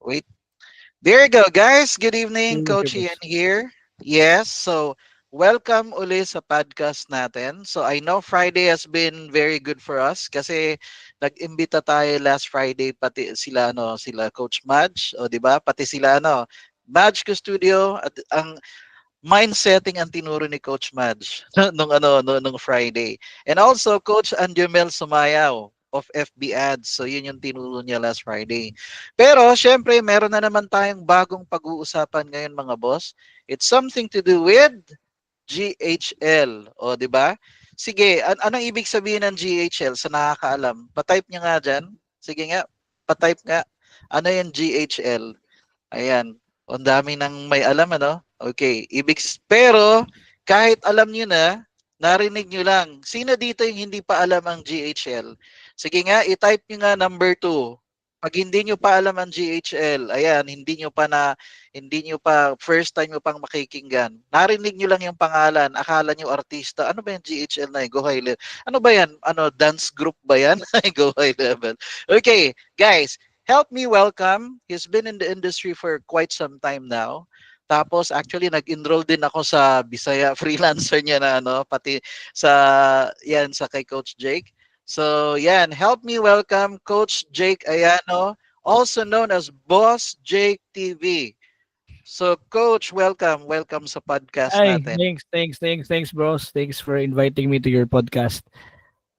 Wait. There you go, guys. Good evening. Okay, Coach Ian boss. here. Yes, so welcome uli sa podcast natin. So I know Friday has been very good for us kasi nag-imbita tayo last Friday pati sila Coach Madge, o 'di ba? Pati sila Madge Studio at ang mindsetting ang tinuro ni Coach Madge nung Friday. And also Coach Anjumel Sumayaw of FB Ads. So yun yung tinuro niya last Friday. Pero syempre meron na naman tayong bagong pag-uusapan ngayon mga boss. It's something to do with GHL. O, di ba? Sige, anong ibig sabihin ng GHL sa nakakaalam? Pa-type niya nga dyan. Sige nga, pa-type nga. Ano yung GHL? Ayan. Ang dami ng may alam, ano? Okay. Pero, kahit alam nyo na, narinig nyo lang. Sino dito yung hindi pa alam ang GHL? Sige nga, i-type nyo nga number 2. Pag hindi nyo pa alam ang GHL, ayan, hindi nyo pa, first time nyo pang makikinggan. Narinig nyo lang yung pangalan, akala nyo artista. Ano ba yung GHL na yun? Go High Level. Ano ba yan? Dance group ba yan? Go High Level. Okay, guys, help me welcome. He's been in the industry for quite some time now. Tapos actually nag-enroll din ako sa Bisaya freelancer niya na pati sa kay Coach Jake. So yan, help me welcome Coach Jake Ayano, also known as Boss Jake TV. So Coach, welcome sa podcast Hi, natin. thanks, bros. Thanks for inviting me to your podcast.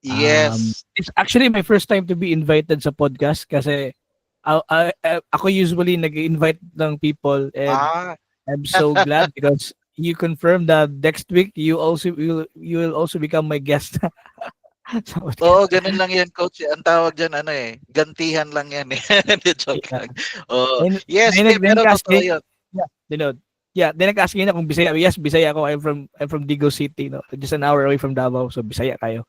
Yes. It's actually my first time to be invited sa podcast kasi ako usually nag-invite ng people and Ah, I'm so glad because you confirmed that next week you will also become my guest sa oo, podcast. ganun lang yan, coach. Ang tawag diyan gantihan lang yan eh. Hindi, joke Yeah. lang. Oo. And Yes, then, hindi, then pero nag-ask totoo me, 'yun. yeah, then nag-ask niya kung Bisaya. Yes, Bisaya ako. I'm from Digo City, no. Just an hour away from Davao, so Bisaya kayo.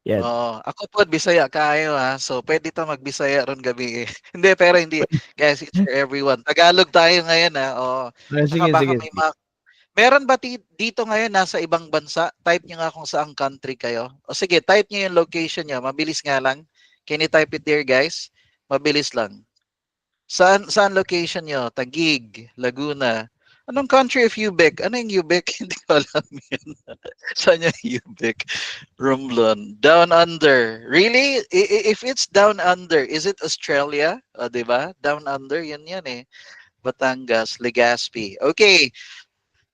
Yeah. Oo. Ako po, Bisaya kayo ha. So, pwede to magbisaya ron gabi eh. Hindi, pero hindi. Guys, it's for everyone. Tagalog tayo ngayon ha. Oo. Tsaka Sige, baka sige, may sige. meron ba dito ngayon nasa ibang bansa? Type nyo nga kung saang country kayo. O sige, type nyo yung location nyo. Mabilis nga lang. Can you type it there, guys? Mabilis lang. Saan location nyo? Taguig, Laguna. Anong country of Ubec? Ano yung Ubec? Hindi ko alam yun. Saan yung Ubec? Romblon. Down Under. Really? If it's Down Under, is it Australia? O, diba? Down Under, yan eh. Batangas, Legazpi. Okay.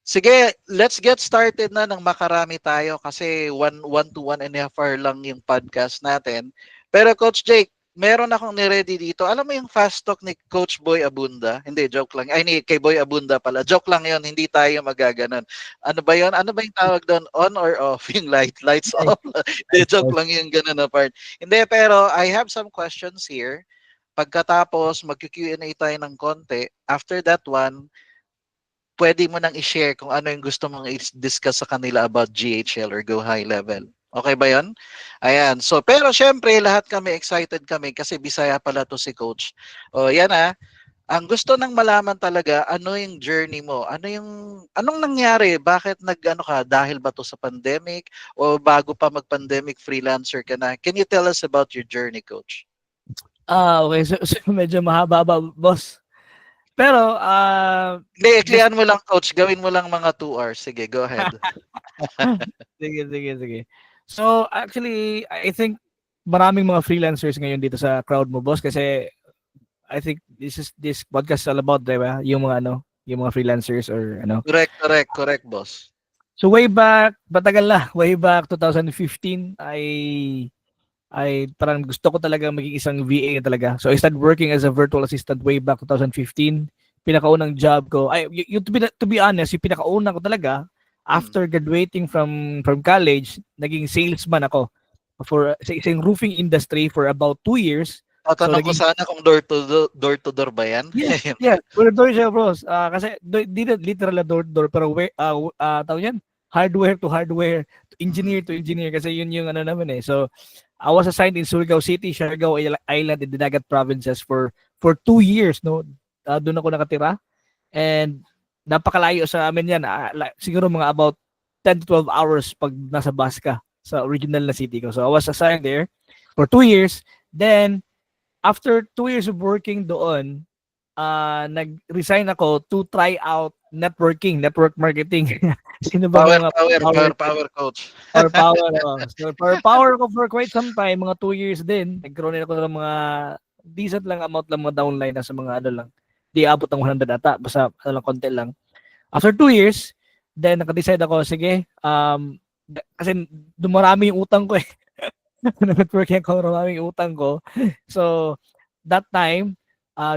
Sige, let's get started na ng makarami tayo kasi one to 1.5 hour lang yung podcast natin. Pero Coach Jake, meron akong ni-ready dito. Alam mo yung fast talk ni Coach Boy Abunda? Hindi, joke lang. Ay, kay Boy Abunda pala. Joke lang yon, hindi tayo magaganon. Ano ba yon? Ano ba yung tawag doon? On or off? Yung lights Nice, off? Hindi, joke nice. lang yung ganun na part. Hindi, pero I have some questions here. Pagkatapos, mag-Q&A tayo ng konti. After that one, pwede mo nang i-share kung ano yung gusto mong i-discuss sa kanila about GHL or Go High Level. Okay ba yon? Ayan. So, pero syempre, lahat kami excited kami kasi Bisaya pala to si Coach. O, yan Ang gusto nang malaman talaga, ano yung journey mo? Anong nangyari? Bakit nag-ano ka? Dahil ba to sa pandemic? O bago pa mag-pandemic, freelancer ka na? Can you tell us about your journey, Coach? Okay. So medyo mahaba ba, boss? Pero, Hindi, just, iklian mo lang, Coach. Gawin mo lang mga 2 hours. Sige, go ahead. sige. So, actually, I think maraming mga freelancers ngayon dito sa crowd mo, boss, kasi I think this podcast is all about, diba? Yung mga freelancers or ano. Correct, boss. So way back, matagal na, way back 2015, ay parang gusto ko talaga maging isang VA talaga. So I started working as a virtual assistant way back 2015. Pinakaunang job ko, to be honest, yung pinakauna ko talaga Hmm. after graduating from college, naging salesman ako for sa isang roofing industry for about 2 years. So Tatanong ko naging sana kung door to door ba yan? yes, yes. Door siya, bros. Kasi di na literal na door pero tawag yan, hardware to hardware, to engineer Mm. to engineer kasi yun yung ano naman eh. So I was assigned in Surigao City, Siargao Island, and Dinagat provinces for 2 years, no. Doon ako nakatira and napakalayo sa amin yan. Siguro mga about 10 to 12 hours pag nasa bus ka sa original na city ko. So I was assigned there for 2 years. Then after 2 years of working doon, nag-resign ako to try out network marketing. Sino ba may Power, mga power, power power, power, coach. power, So, power ko for quite some time, mga 2 years din. Nagkaroon din ako ng mga decent lang amount lang mga downline na sa mga ano lang. Di abot ng 100 ata, basta ano lang, konti lang. After 2 years, then naka-decide ako, sige, kasi dumarami yung utang ko eh. Networking ako, marami yung utang ko. So, that time,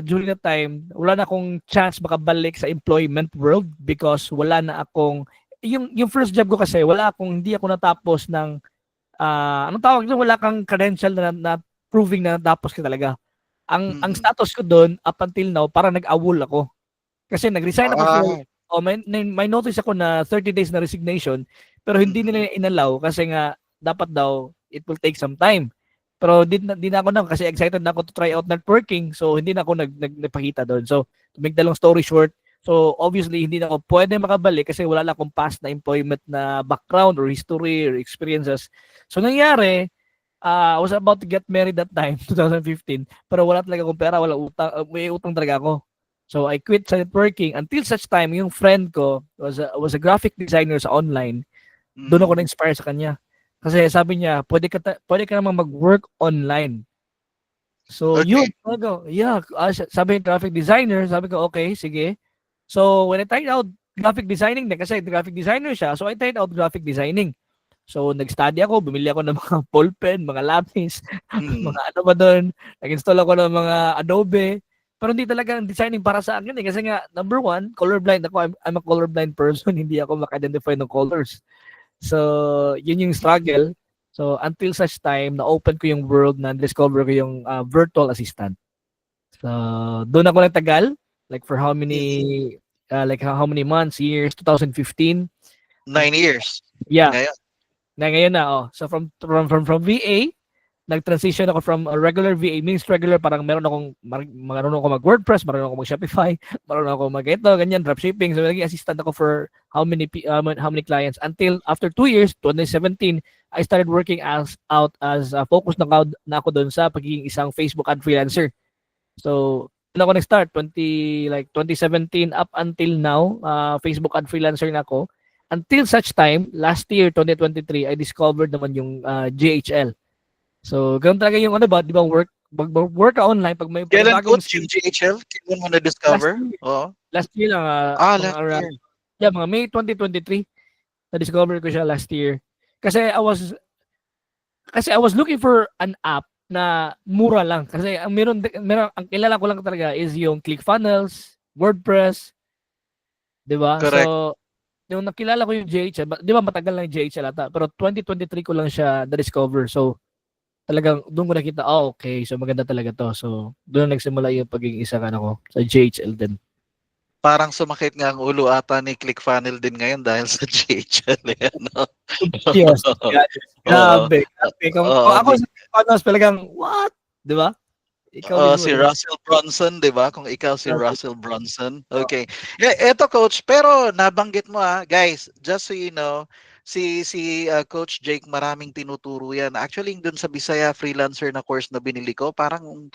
during that time, wala na akong chance makabalik sa employment world because wala na akong, yung first job ko kasi, hindi ako natapos ng, anong tawag doon, wala kang credential na proving na natapos ka talaga. Ang Mm. status ko doon, up until now, parang nag-awol ako. Kasi nag-resign ako for, Ah, may notice ako na 30 days na resignation, pero hindi mm. nila inalaw kasi nga, dapat daw, it will take some time. Pero di na ako na kasi excited na ako to try out networking. So hindi na ako nagpakita doon. So to make the long story short, so obviously hindi na ako pwede makabalik kasi wala na akong past na employment na background or history or experiences. So nangyari, I was about to get married that time, 2015, pero wala talaga akong pera, wala utang, may utang talaga ako. So I quit sa networking until such time yung friend ko was a graphic designer sa online. Doon ako Mm. na-inspire sa kanya. Kasi sabi niya, pwede ka namang mag-work online. So, Okay. yun. Yeah. Sabi ng graphic designer, sabi ko, okay, sige. So, when I tried out graphic designing din, kasi graphic designer siya, so I tried out graphic designing. So, nag-study ako, bumili ako ng mga ballpen, mga lapis, Mm. mga ano ba doon. Nag-install ako ng mga Adobe. Pero hindi talaga ang designing para sa akin eh. Kasi nga, number one, colorblind ako. I'm a colorblind person. Hindi ako maka-identify ng colors. So, yun yung struggle. So, until such time, na-open ko yung world na discover ko yung virtual assistant. So, doon ako nagtagal. Like for how Mm. many, how many months, years, 2015. 9 years. Yeah, Ngayon. ngayon na, oh. So, from VA, nag-transition ako from a regular VA, means regular, parang marunong ako mag-WordPress, marunong ako mag-Shopify, marunong ako mag-ito, ganyan, dropshipping. So, naging assistant ako for how many clients until after 2 years, 2017, I started working as focus na ako doon sa pagiging isang Facebook ad freelancer. So, doon ako nag-start, 2017 up until now, Facebook ad freelancer na ako. Until such time, last year, 2023, I discovered naman yung GHL. So, ganun talaga yung ano ba, di ba, work ka online pag may Kailan, panibagong coach, skill. yung GHL? Kailan mo Last na-discover? year, Oo. last year lang, mga Last around, year. yeah, mga May 2023, na-discover ko siya last year. Kasi I was looking for an app na mura lang. Kasi ang kilala ko lang talaga is yung ClickFunnels, WordPress, di ba? Correct. So, yung nakilala ko yung JHL, di ba matagal na yung JHL ata, pero 2023 ko lang siya na-discover. So, talagang doon ko nakita, okay, so maganda talaga to. So, doon na nagsimula yung pagiging isang ano ko sa JHL din. Parang sumakit nga ang ulo ata ni ClickFunnel din ngayon dahil sa GHL. No? Yes, yes. Oo. Grabe, grabe. Kung Oo. ako sa Panos, talagang, what? Di ba? Ikaw mismo, Si di ba? Russell Brunson, 'di ba? Kung ikaw si Russell. Russell Brunson. Okay. Eto coach, pero nabanggit mo guys, just so you know, si Coach Jake maraming tinuturo 'yan. Actually, dun sa Bisaya freelancer na course na binili ko, parang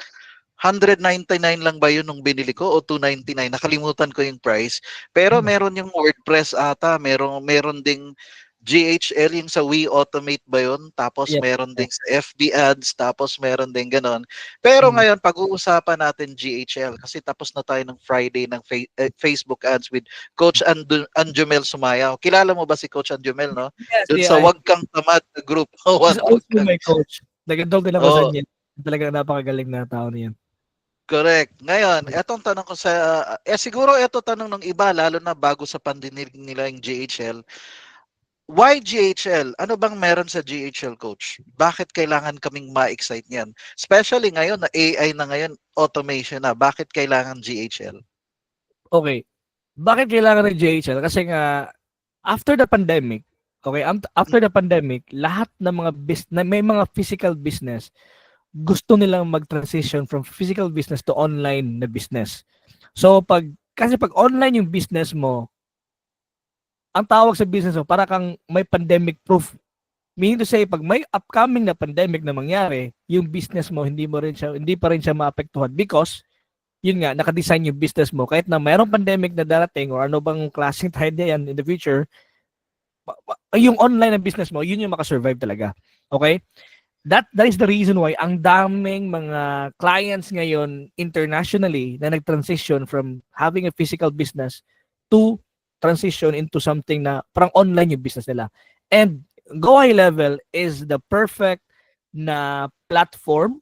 199 lang ba yun nung binili ko o 299? Nakalimutan ko yung price. Pero Hmm. meron yung WordPress ata, meron ding GHL yung sa We Automate ba yun? Tapos Yes, meron yes. ding sa FB Ads, tapos meron ding ganon. Pero Hmm. ngayon, pag-uusapan natin GHL kasi tapos na tayo ng Friday ng Facebook Ads with Coach Anjumel Sumayaw. Kilala mo ba si Coach Anjumel, no? Yes, Doon sa yeah, Wag Kang Tamad na group. he's Wag also kang. my coach. Nag-enroll din ako sa Oh, kanya. Talagang napakagaling na tao niyan. correct. Ngayon, etong tanong ko siguro eto tanong ng iba, lalo na bago sa pandinig nila yung GHL. Why GHL? Ano bang meron sa GHL, coach? Bakit kailangan kaming ma-excite niyan? Especially ngayon na AI na ngayon, automation na. Bakit kailangan GHL? Okay. Bakit kailangan ng JHL? Kasi nga, after the pandemic, okay, after the pandemic, lahat ng mga business, may mga physical business, gusto nilang mag-transition from physical business to online na business. So, kasi pag online yung business mo, ang tawag sa business mo, para kang may pandemic proof. Meaning to say, pag may upcoming na pandemic na mangyari, yung business mo, hindi pa rin siya maapektuhan because yun nga, nakadesign yung business mo. Kahit na mayroong pandemic na darating or ano bang klaseng trend yan in the future, yung online na business mo, yun yung makasurvive talaga. Okay? That is the reason why ang daming mga clients ngayon internationally na nag-transition from having a physical business to transition into something na parang online yung business nila. And Go High Level is the perfect na platform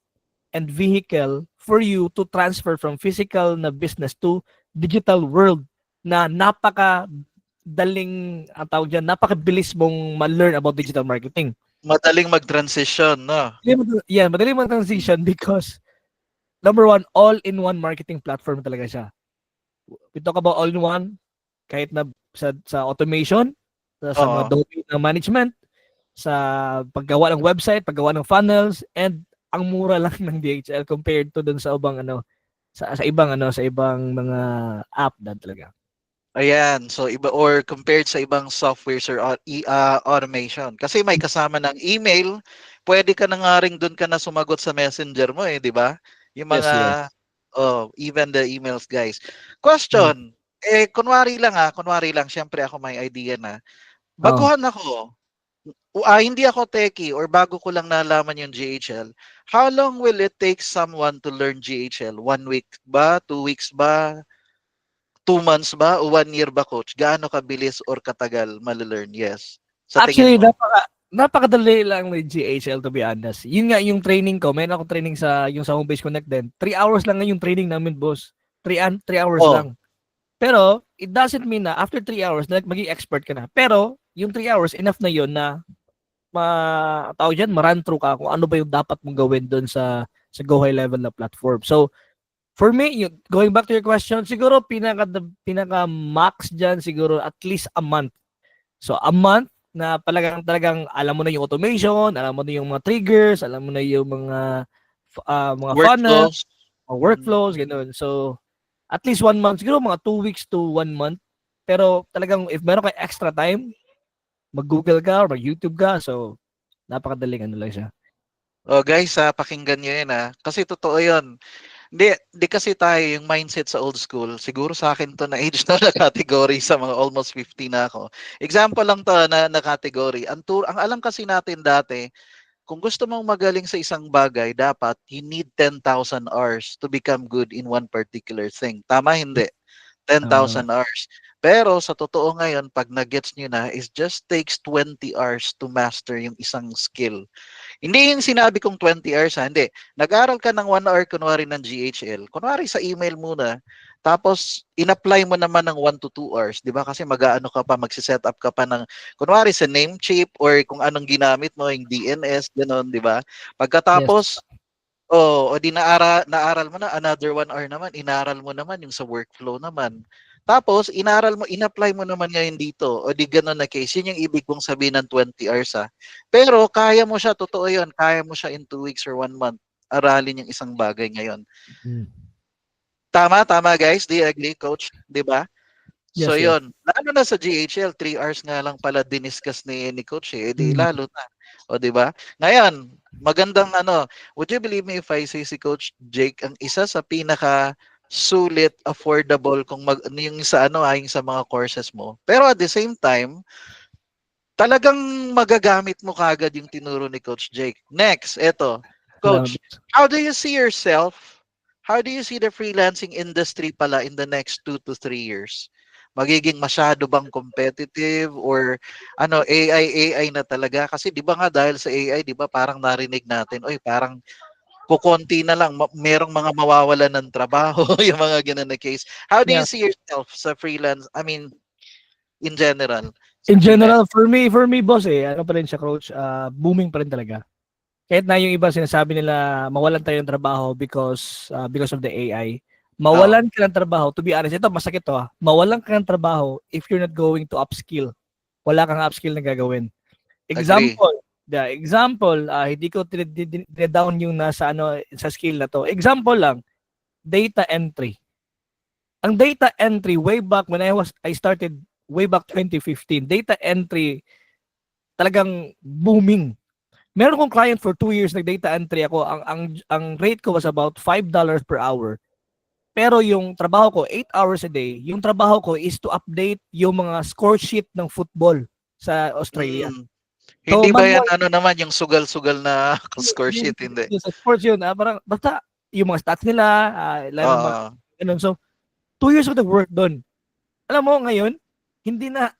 and vehicle for you to transfer from physical na business to digital world na napaka daling ang tawag dyan, napakabilis mong ma-learn about digital marketing. Madaling mag-transition, no? Yeah, madali mag-transition because number one, all-in-one marketing platform talaga siya. We talk about all-in-one, kahit na sa automation, sa mga Oo. domain ng management, sa paggawa ng website, paggawa ng funnels, and ang mura lang ng DHL compared to dun sa ibang sa ibang mga app na talaga. Ayan, so iba or compared sa ibang softwares or automation. Kasi may kasama ng email, pwede ka na nga rin doon ka na sumagot sa messenger mo eh, di ba? Yung Yes, yes. mga, even the emails guys. Mm. Question, kunwari lang, syempre ako may idea na. Oo. Baguhan ako, hindi ako techie or bago ko lang nalaman yung GHL. How long will it take someone to learn GHL? 1 week ba? 2 weeks ba? 2 months ba o 1 year ba, coach? Gaano kabilis or katagal malelearn? Yes. Sa tingin Actually, mo? napakadali lang ng GHL to be honest. Yun nga yung training ko. Meron ako training sa Home Base Connect din. 3 hours lang nga yung training namin, boss. 3 hours Oh, lang. Pero, it doesn't mean na after 3 hours, na maging expert ka na. Pero, yung 3 hours, enough na yun na tawag dyan, ma-run through ka kung ano ba yung dapat mong gawin doon sa Go High Level na platform. So, for me, going back to your question, siguro pinaka max dyan, siguro at least a month. So, a month na talagang alam mo na yung automation, alam mo na yung mga triggers, alam mo na yung mga funnel, workflows. mga Mm. workflows, ganun. So, at least 1 month, siguro mga 2 weeks to 1 month. Pero talagang if meron kang extra time, mag-Google ka or mag-YouTube ka. So, napakadaling ano lang siya. Oh, guys, pakinggan niyo 'yan kasi totoo 'yon. Hindi kasi tayo yung mindset sa old school. Siguro sa akin 'to na age na category sa mga almost 50 na ako. Example lang 'to na category. Ang alam kasi natin dati, kung gusto mong magaling sa isang bagay, dapat you need 10,000 hours to become good in one particular thing. Tama, hindi? Tama naman. 10,000 hours. Pero sa totoo ngayon, pag na-gets nyo na, it just takes 20 hours to master yung isang skill. Hindi yung sinabi kong 20 hours hindi. Nag-aral ka ng 1 hour kunwari ng GHL. Kunwari sa email muna. Tapos, in-apply mo naman ng 1 to 2 hours. Di ba? Kasi mag-aano ka pa, magsiset up ka pa ng, kunwari sa Namecheap or kung anong ginamit mo, yung DNS, gano'n, di ba? Yes. Pagkatapos, o di naaral mo na another 1 hour naman, inaral mo naman yung sa workflow naman. Tapos inaral mo, in-apply mo naman ngayon dito. O di ganun na case. Yun yung ibig kong sabihin ng 20 hours Pero kaya mo siya, totoo yun, kaya mo siya in 2 weeks or 1 month. Aralin yung isang bagay ngayon. Mm. Tama guys. Do you agree, coach? Di ba? So Yes, yes. yun, lalo na sa GHL, 3 hours nga lang pala diniscuss ni coach eh. Di Mm. lalo na. O di ba? Ngayon, magandang would you believe me if I say si Coach Jake ang isa sa pinaka sulit, affordable kung yung sa yung sa mga courses mo. Pero at the same time, talagang magagamit mo kagad yung tinuro ni Coach Jake. Next, eto. Salamat. Coach, how do you see yourself? How do you see the freelancing industry pala in the next 2 to 3 years? Magiging masyado bang competitive or AI na talaga? Kasi 'di ba nga dahil sa AI, 'di ba parang narinig natin, oy, parang kukonti na lang merong mga mawawalan ng trabaho, yung mga ganun na case. How do you Yeah. see yourself sa freelance? I mean, in general, sa In freelance? general, for me, boss, ano pa rin siya, coach, booming pa rin talaga. Kahit na yung iba sinasabi nila mawalan tayo ng trabaho because of the AI. Oo, Mawalan ka ng trabaho, to be honest, ito masakit to mawalan ka ng trabaho if you're not going to upskill. Wala kang upskill na gagawin. agree. Example, hindi ko down yung nasa sa skill na to. Example lang, data entry. Ang data entry way back when I started way back 2015, data entry talagang booming. Meron kong client for 2 years nag-data entry ako. Ang rate ko was about $5 per hour. Pero yung trabaho ko, 8 hours a day, yung trabaho ko is to update yung mga score sheet ng football sa Australia. Mm. So, Hindi ba yan manual, ano naman yung sugal-sugal na score sheet, hindi? sa sports yun, parang basta yung mga stats nila, ilan ang mga, Oo. ganun. So, 2 years of the work doon. Alam mo, ngayon, hindi na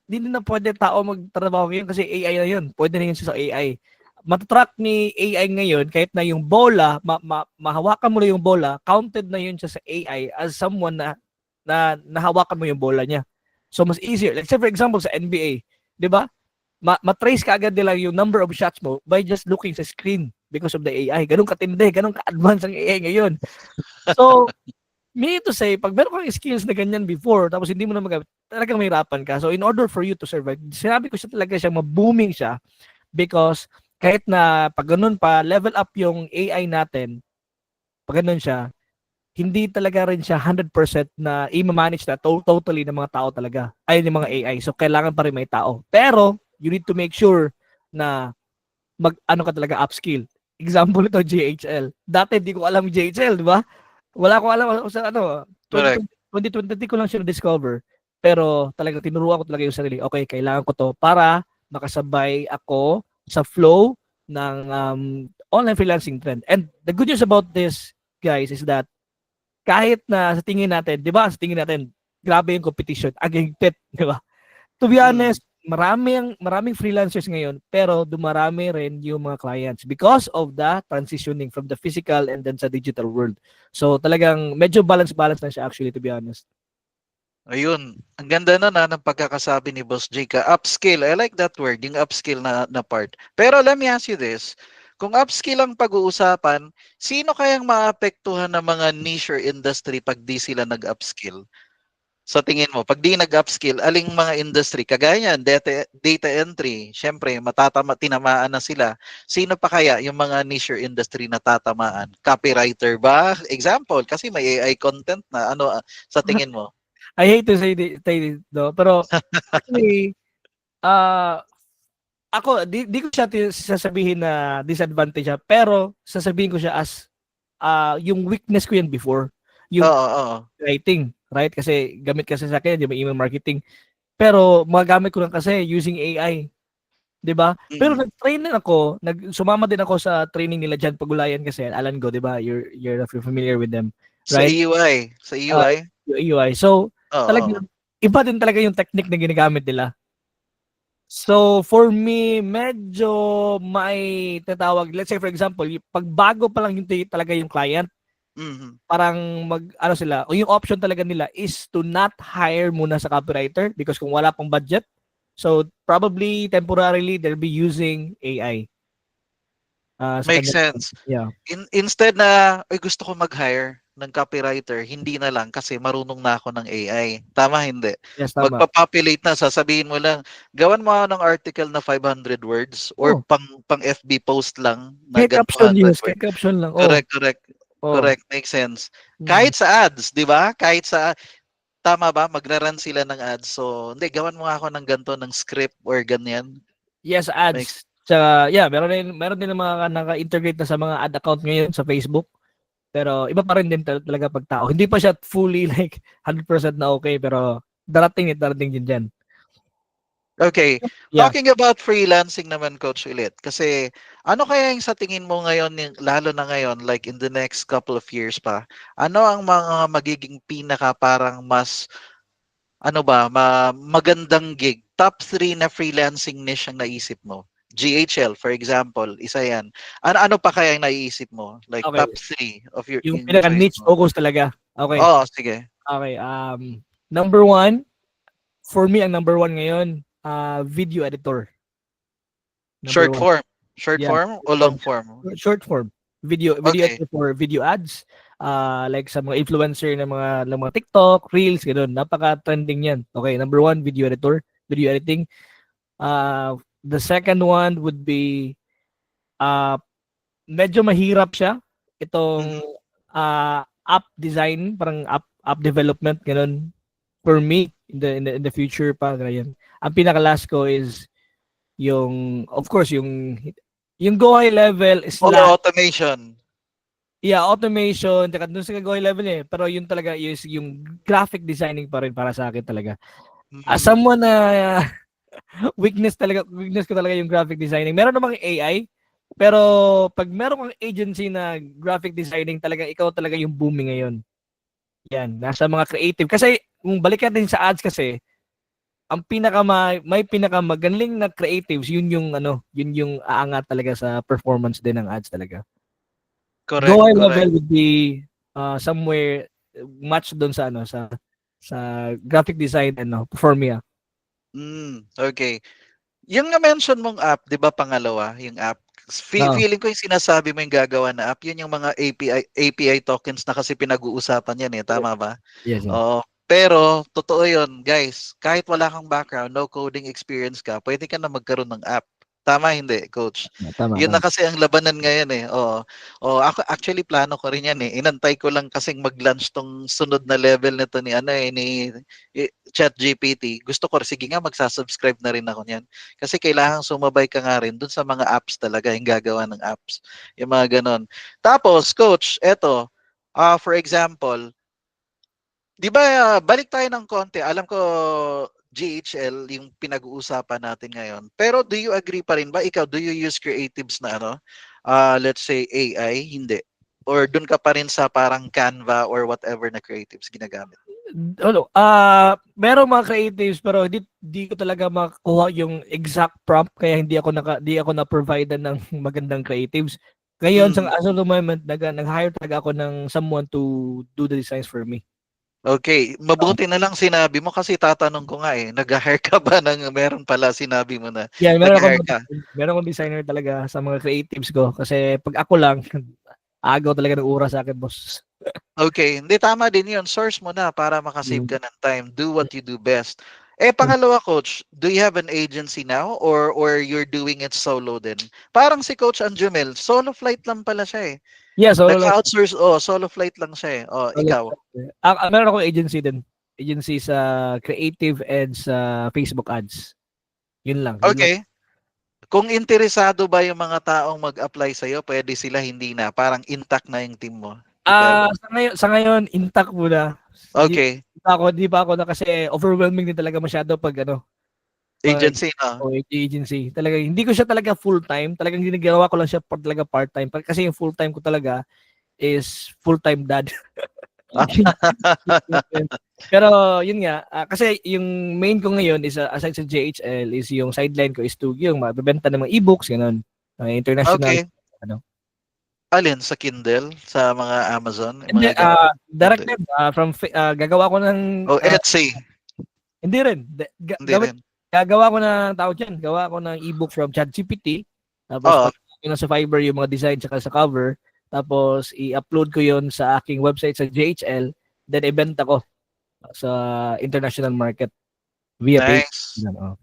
pwede tao magtrabaho ngayon kasi AI na yun. Pwede na yun sa AI. Matatrack ni AI ngayon, kahit na yung bola, mahawakan mo na yung bola, counted na yun siya sa AI as someone na nahawakan mo yung bola niya. So, mas easier. Like, say for example, sa NBA, di ba? Matrace ka agad nila yung number of shots mo by just looking sa screen because of the AI. Ganun katindi, ganun ka-advance ang AI ngayon. So, meaning to say, pag meron kang skills na ganyan before, tapos hindi mo na magamit, talagang mahirapan ka. So, in order for you to survive, sinabi ko siya talaga siya, ma-booming siya because kahit na pag ganun pa, level up yung AI natin, pag ganun siya, hindi talaga rin siya 100% na i-manage na totally ng mga tao talaga. Ay, ng mga AI. So, kailangan pa rin may tao. Pero, you need to make sure na ano ka talaga upskill. Example ito, JHL. Dati, hindi ko alam JHL, di ba? Wala akong alam sa ano, Correct. 2020 ko lang siya na-discover. Pero talaga tinuruan ko talaga yung sarili. Okay, kailangan ko to para makasabay ako sa flow ng online freelancing trend. And the good news about this, guys, is that kahit na sa tingin natin, 'di ba? Sa tingin natin, grabe yung competition, ang higpit, 'di ba? To be Mm. honest, maraming freelancers ngayon pero dumarami rin yung mga clients because of the transitioning from the physical and then sa digital world. So talagang medyo balance na siya actually, to be honest. Ayun. Ang ganda na ng pagkakasabi ni Boss J ka. Upskill. I like that word, yung upskill na part. Pero let me ask you this. Kung upskill ang pag-uusapan, sino kayang maapektuhan ng mga niche or industry pag di sila nag-upskill? Sa tingin mo, pag di nag-upskill, aling mga industry? Kagaya yan, data entry. Siyempre, tinamaan na sila. Sino pa kaya yung mga niche or industry na tatamaan? Copywriter ba? Example, kasi may AI content na. Ano sa tingin mo? I hate to say this, no, pero actually, ako, di ko siya sasabihin na disadvantage siya, pero sasabihin ko siya as yung weakness ko yan before, yung Oo, oo. writing, right? Kasi gamit kasi sa akin, di ba, email marketing. Pero magamit ko lang kasi using AI, 'di ba? Pero Mm. nag-train din ako, sumama din ako sa training nila Jan Pagulayan kasi Alan Go, 'di ba? You're familiar with them, Sa right? EUI. Sa Uh, EUI? UI. So, Oo. talagang iba din talaga yung technique na ginagamit nila. So, for me, medyo may tatawag, let's say for example, pag bago pa lang yung talaga yung client, Mhm. parang ano sila, o yung option talaga nila is to not hire muna sa copywriter because kung wala pang budget, so probably temporarily they'll be using AI sa Makes kanya. sense. Yeah. Instead na, ay gusto ko mag-hire ng copywriter, hindi na lang kasi marunong na ako ng AI. Tama, hindi. Yes, tama. Magpa-populate na, sasabihin mo lang, gawan mo ako ng article na 500 words or Oh, pang FB post lang na kahit ganito caption 100 news, kahit words. caption lang. Oh, Correct, correct. oh. Correct, makes sense. Mm. Kahit sa ads, di ba? Kahit sa, tama ba? Magra-run sila ng ads. So, hindi, gawan mo nga ako ng ganito, ng script or ganyan. Yes, Makes, ads. Yeah, meron din ng mga naka-integrate na sa mga ad account ngayon sa Facebook. Pero iba pa rin din talaga pag tao. Hindi pa siya fully like 100% na okay, pero darating din dyan. okay. Yeah. Talking about freelancing naman, Coach, ulit. Kasi ano kaya yung sa tingin mo ngayon, lalo na ngayon, like in the next couple of years pa, ano ang mga magiging pinaka parang mas, ano ba, magandang gig? Top 3 na freelancing niche ang naisip mo? GHL, for example, isa yan. Ano pa kaya yung naiisip mo? Like Okay. top 3 of your Yung in pinaka choice niche mo? focus talaga. Okay. Oo, sige. Okay. Number one, for me, ang number one ngayon, video editor. Number Short one. form. Short Yeah. form o Short form. long form? Short form. Video Okay. editor for video ads. Like sa mga influencer ng mga TikTok, Reels, ganoon. Napaka-trending yan. Okay, number one, video editor, video editing. The second one would be uh, medyo mahirap siya. Itong Mhm. app design, parang app development, ganun. For me, in the future pa, ganyan. Ang pinaka-last ko is of course, yung go high level is Full automation. Yeah, automation, tsaka dun sa gagawin level eh. Pero yun talaga is yung graphic designing pa rin para sa akin talaga. As Mm, someone na weakness ko talaga yung graphic designing. Meron namang AI, pero pag meron kang agency na graphic designing, talaga ikaw talaga yung booming ngayon. Yan, nasa mga creative. Kasi kung balikan din sa ads kasi, ang may pinakamagaling na creatives, yun yung yun yung aangat talaga sa performance din ng ads talaga. correct, Go high correct. level would be somewhere match doon sa sa graphic design for me. Okay. Yung na-mention mong app, 'di ba pangalawa, yung app. Oo. Feeling ko yung sinasabi mo yung gagawa na app, yun yung mga API tokens na kasi pinag-uusapan yan eh, Yes, tama ba? yes. Yes. Oo. Pero totoo yun, guys. Kahit wala kang background, no coding experience ka, pwede ka na magkaroon ng app. Tama hindi, coach? Tama, Yun na tama. kasi ang labanan ngayon eh. Oo. Oo, ako actually plano ko rin yan eh. Inantay ko lang kasing mag-launch tong sunod na level nito ni ChatGPT. Gusto ko sige nga magsa-subscribe na rin ako niyan. Kasi kailangan sumabay ka nga rin dun sa mga apps talaga, yung gagawa ng apps. Yung mga ganon. Tapos, coach, eto, for example, di ba, balik tayo ng konti. Alam ko, GHL, yung pinag-uusapan natin ngayon. Pero do you agree pa rin ba? Ikaw, do you use creatives na let's say AI? Hindi. Or dun ka pa rin sa parang Canva or whatever na creatives ginagamit? Merong mga creatives pero di ko talaga makuha yung exact prompt kaya di ako na-provide ng magandang creatives. Ngayon sa Mm. as of the moment nag-hire talaga ako ng someone to do the designs for me. Okay, Uh, mabuti na lang sinabi mo kasi tatanong ko nga eh, nag-hire ka ba meron pala sinabi mo na yeah, nag-hire ka? meron akong designer talaga sa mga creatives ko kasi pag ako lang agaw talaga ng oras sa akin, boss. Okay, hindi tama din 'yun. Source mo na para makasave Mm. ka ng time. Do what you do best. Pangalawa coach, do you have an agency now or you're doing it solo din? Parang si Coach Anjumel, solo flight lang pala siya eh. Yeah, solo lang. Nag-outsource, solo flight lang siya eh. Solo Ikaw. lang. Meron akong agency din. Agency sa creative and sa Facebook ads. Yun lang. Okay. Kung interesado ba yung mga taong mag-apply sa'yo, pwede sila hindi na. Parang intact na yung team mo, if ever. Sa ngayon intact muna. Okay. Di pa ako na kasi overwhelming din talaga masyado pag Agency, no? agency. Talaga hindi ko siya talaga full-time. Talagang ginagawa ko lang siya talaga part-time. Kasi yung full-time ko talaga is full-time dad. Pero yun nga, kasi yung main ko ngayon is aside sa JHL is yung sideline ko is to yung magbebenta ng mga e-books ganun. International Okay. ano. Alin? Sa Kindle? Sa mga Amazon? Yung Hindi mga ganun? Hindi. directed gagawa ko ng O Etsy? hindi rin. Hindi rin. Gagawa ko ng tawag diyan, gawa ko ng e-book from ChatGPT. Tapos Oo. pag na sa Fiverr yung mga design tsaka sa cover, tapos i-upload ko yon sa aking website sa JHL, then ibenta ko sa international market via page. Nice. Yan, oh.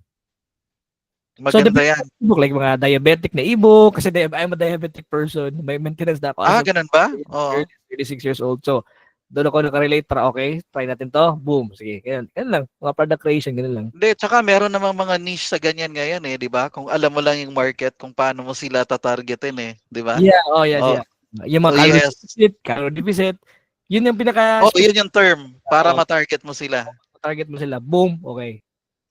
So the Maganda yan. ebook like mga diabetic na ebook kasi I'm a diabetic person. May maintenance na ako as of Ganun ba? Oo. 36 years old. So doon ako nakarelate para okay, try natin to. Boom. Sige, ganun lang. Mga product creation, ganun lang. Hindi, tsaka meron namang mga niche sa ganyan ngayon eh, di ba? Kung alam mo lang yung market, kung paano mo sila tatargetin eh, di ba? Yeah, oh yes, Oh, yeah. Yung mga yes. calorie deficit, yun yung pinaka Oh, specific yun yung term para ma-target mo sila. target mo sila. Boom, okay.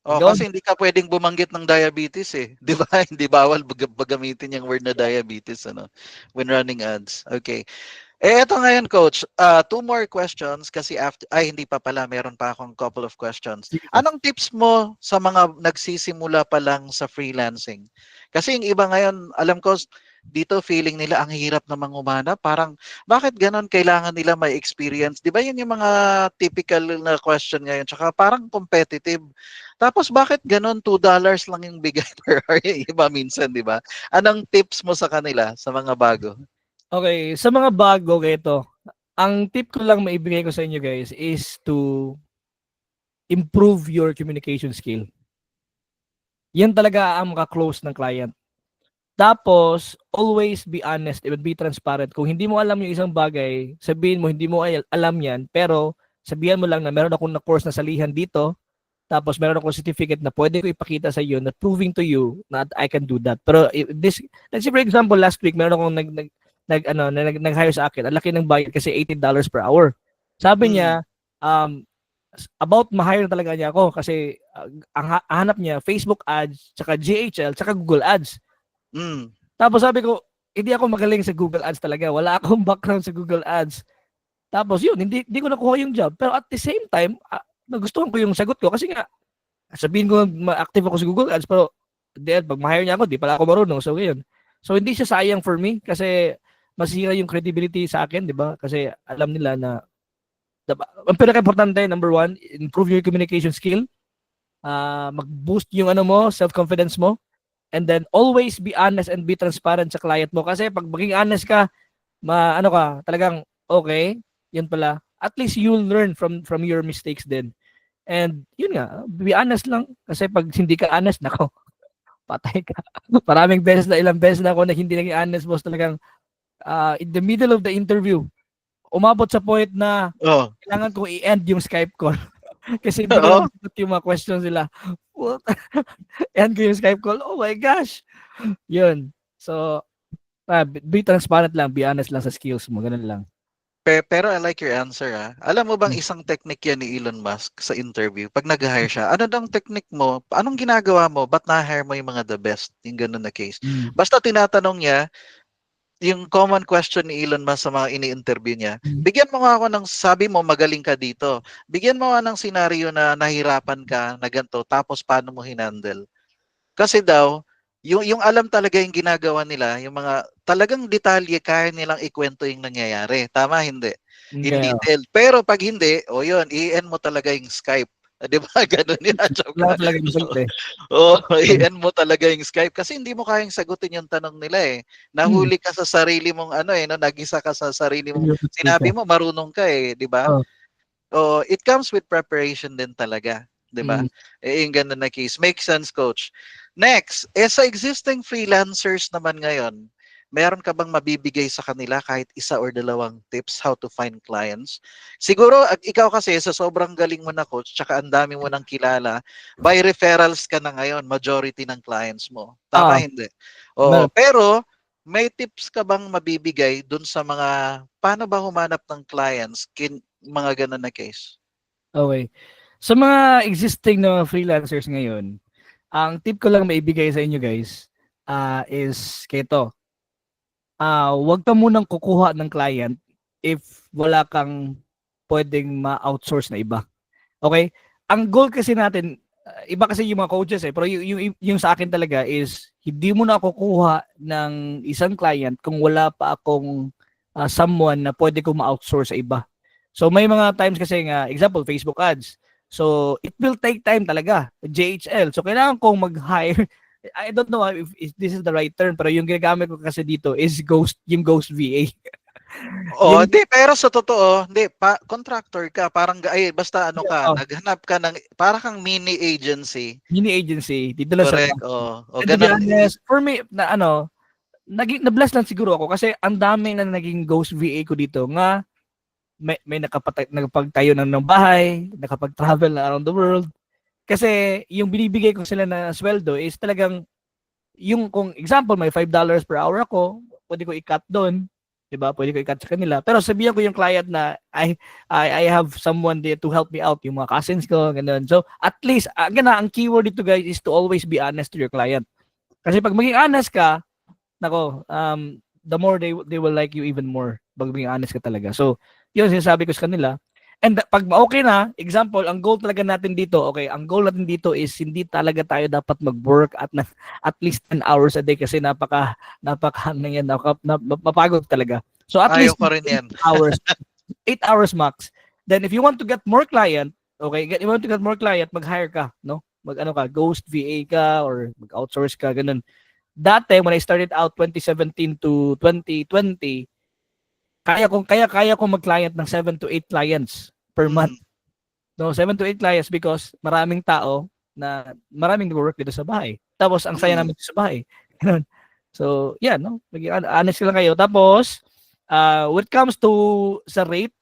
Oh, Go. kasi hindi ka pwedeng bumanggit ng diabetes eh. 'Di ba? Hindi bawal gamitin yung word na diabetes when running ads. Okay. Eto ngayon coach, two more questions kasi hindi pa pala, meron pa akong couple of questions. Sige, boss. Anong tips mo sa mga nagsisimula pa lang sa freelancing? Kasi yung iba ngayon, alam ko dito feeling nila ang hirap na mangumana, parang bakit ganon kailangan nila may experience? 'Di ba yun yung mga typical na question ngayon? Tsaka parang competitive. Tapos bakit ganon $2 lang yung bigay per hour yung iba minsan, 'di ba? Anong tips mo sa kanila sa mga bago? Okay, sa mga bago ito, ang tip ko lang maibigay ko sa inyo guys is to improve your communication skill. Yan talaga ang maka-close ng client. Tapos, always be honest and be transparent. Kung hindi mo alam yung isang bagay, sabihin mo hindi mo alam yan, pero sabihan mo lang na meron akong na-course na salihan dito, tapos meron akong certificate na pwede ko ipakita sa iyo na proving to you that I can do that. Pero let's say for example, last week meron akong nag-hire sa akin. Ang laki ng bayad kasi $18 per hour. Sabi Mm. niya, um, about ma-hire talaga niya ako kasi ang hanap niya Facebook ads, tsaka GHL, tsaka Google Ads. Mm. Tapos sabi ko, hindi ako magaling sa Google Ads talaga. Wala akong background sa Google Ads. Tapos yun, hindi ko nakuha yung job. Pero at the same time, nagustuhan ko yung sagot ko kasi nga, sabihin ko ma-active ako sa Google Ads pero then pag ma-hire niya ako, di pala ako marunong. So yun. So hindi siya sayang for me kasi masira yung credibility sa akin, di ba? Kasi alam nila na ang pinaka-importante, number one, improve your communication skill, mag-boost yung ano mo, self-confidence mo, and then always be honest and be transparent sa client mo. Kasi pag maging honest ka, ano ka, talagang okay, yun pala. At least you'll learn from your mistakes din. And yun nga, be honest lang. Kasi pag hindi ka honest, nako, patay ka. Ilang beses na ako na hindi naging honest, boss, talagang in the middle of the interview, umabot sa point na Oh. kailangan ko i-end yung Skype call. Kasi hindi ko na Oo. masagot yung mga questions nila. What? End ko yung Skype call. Oh my gosh. Yun. So, be transparent lang. Be honest lang sa skills mo. Ganun lang. Pero I like your answer, ah. Alam mo bang Mm. isang technique yan ni Elon Musk sa interview? Pag nag-hire siya, ano daw technique mo? Anong ginagawa mo? Ba't na-hire mo yung mga the best? Yung ganun na case. Mm. Basta tinatanong niya, yung common question ni Elon Musk sa mga ini-interview niya, Mm. bigyan mo nga ako ng, sabi mo magaling ka dito. Bigyan mo nga ng senaryo na nahirapan ka na ganito, tapos paano mo hinandle? Kasi daw, yung alam talaga yung ginagawa nila, yung mga talagang detalye kaya nilang ikwento yung nangyayari. Tama, hindi? In Okay. detail. Pero pag hindi, o yun, i-end mo talaga yung Skype. Di ba? Ganun yun. Joke Wala lang. talaga yung sagot eh. Oo, i-end mo talaga yung Skype kasi hindi mo kayang sagutin yung tanong nila eh. Mm. Nahuli ka sa sarili mong ano eh, no? Nag-isa ka sa sarili mong, Seryoso ka. sinabi mo marunong ka eh, di ba? Oh. Oh, it comes with preparation din talaga, 'di ba? Mm. Yung ganun na case. Makes sense, coach. Next, sa existing freelancers naman ngayon, meron ka bang mabibigay sa kanila kahit isa or dalawang tips how to find clients? Siguro, ikaw kasi sa sobrang galing mo na coach, tsaka ang dami mo nang kilala, by referrals ka na ngayon, majority ng clients mo. Tama, Ah, hindi? Oo, meron. pero may tips ka bang mabibigay dun sa mga paano ba humanap ng clients mga ganun na case? Okay. Sa mga existing na freelancers ngayon, ang tip ko lang maibigay sa inyo guys, is keto. Wag ka munang kukuha ng client if wala kang pwedeng ma-outsource na iba. Okay? Ang goal kasi natin, iba kasi yung mga coaches eh, pero yung sa akin talaga is hindi mo na ako kukuha ng isang client kung wala pa akong someone na pwede ko ma-outsource sa iba. So may mga times kasi nga, example, Facebook ads. So it will take time talaga. JHL. So kailangan kong mag-hire. I don't know if this is the right term, pero yung ginagamit ko kasi dito is yung Ghost VA. Oo, yung hindi, pero sa totoo, hindi, contractor ka, parang, ay, basta ano ka, oh, naghanap ka ng, parang kang mini agency. mini agency dito lang sa Correct, Baguio. oo. O, And to be ganun, honest, for me, na ano, na-bless lang siguro ako kasi ang dami na naging Ghost VA ko dito nga may nakapagtayo ng bahay, nakapag-travel na around the world. Kasi yung binibigay ko sila na sweldo is talagang yung kung example may $5 per hour ako, pwede ko i-cut doon, 'di ba? Pwede ko i-cut sa kanila. Pero sabihan ko yung client na I have someone there to help me out, yung mga cousins ko, ganun. So, at least ang keyword dito guys is to always be honest to your client. Kasi pag maging honest ka, nako, the more they will like you even more pag being honest ka talaga. So, yun sinasabi ko sa kanila. And pag okay na, example, ang goal talaga natin dito, okay, ang goal natin dito is hindi talaga tayo dapat mag-work at least 10 hours a day kasi ano yan, mapagod talaga. So at ayaw least ko rin yan. 8 hours, 8 hours max. Then if you want to get more client, okay, you want to get more client, mag-hire ka, no? Mag-ano ka, ghost VA ka or mag-outsource ka, ganun. Dati when I started out 2017 to 2020, kaya ko mag-client ng 7 to 8 clients per month. Mm, No, 7 to 8 clients because maraming tao na maraming work dito sa bahay. Tapos ang saya mm, namin dito sa bahay. Ganun. So, yeah, no. Maging honest lang kayo. Tapos when it comes to sa rate,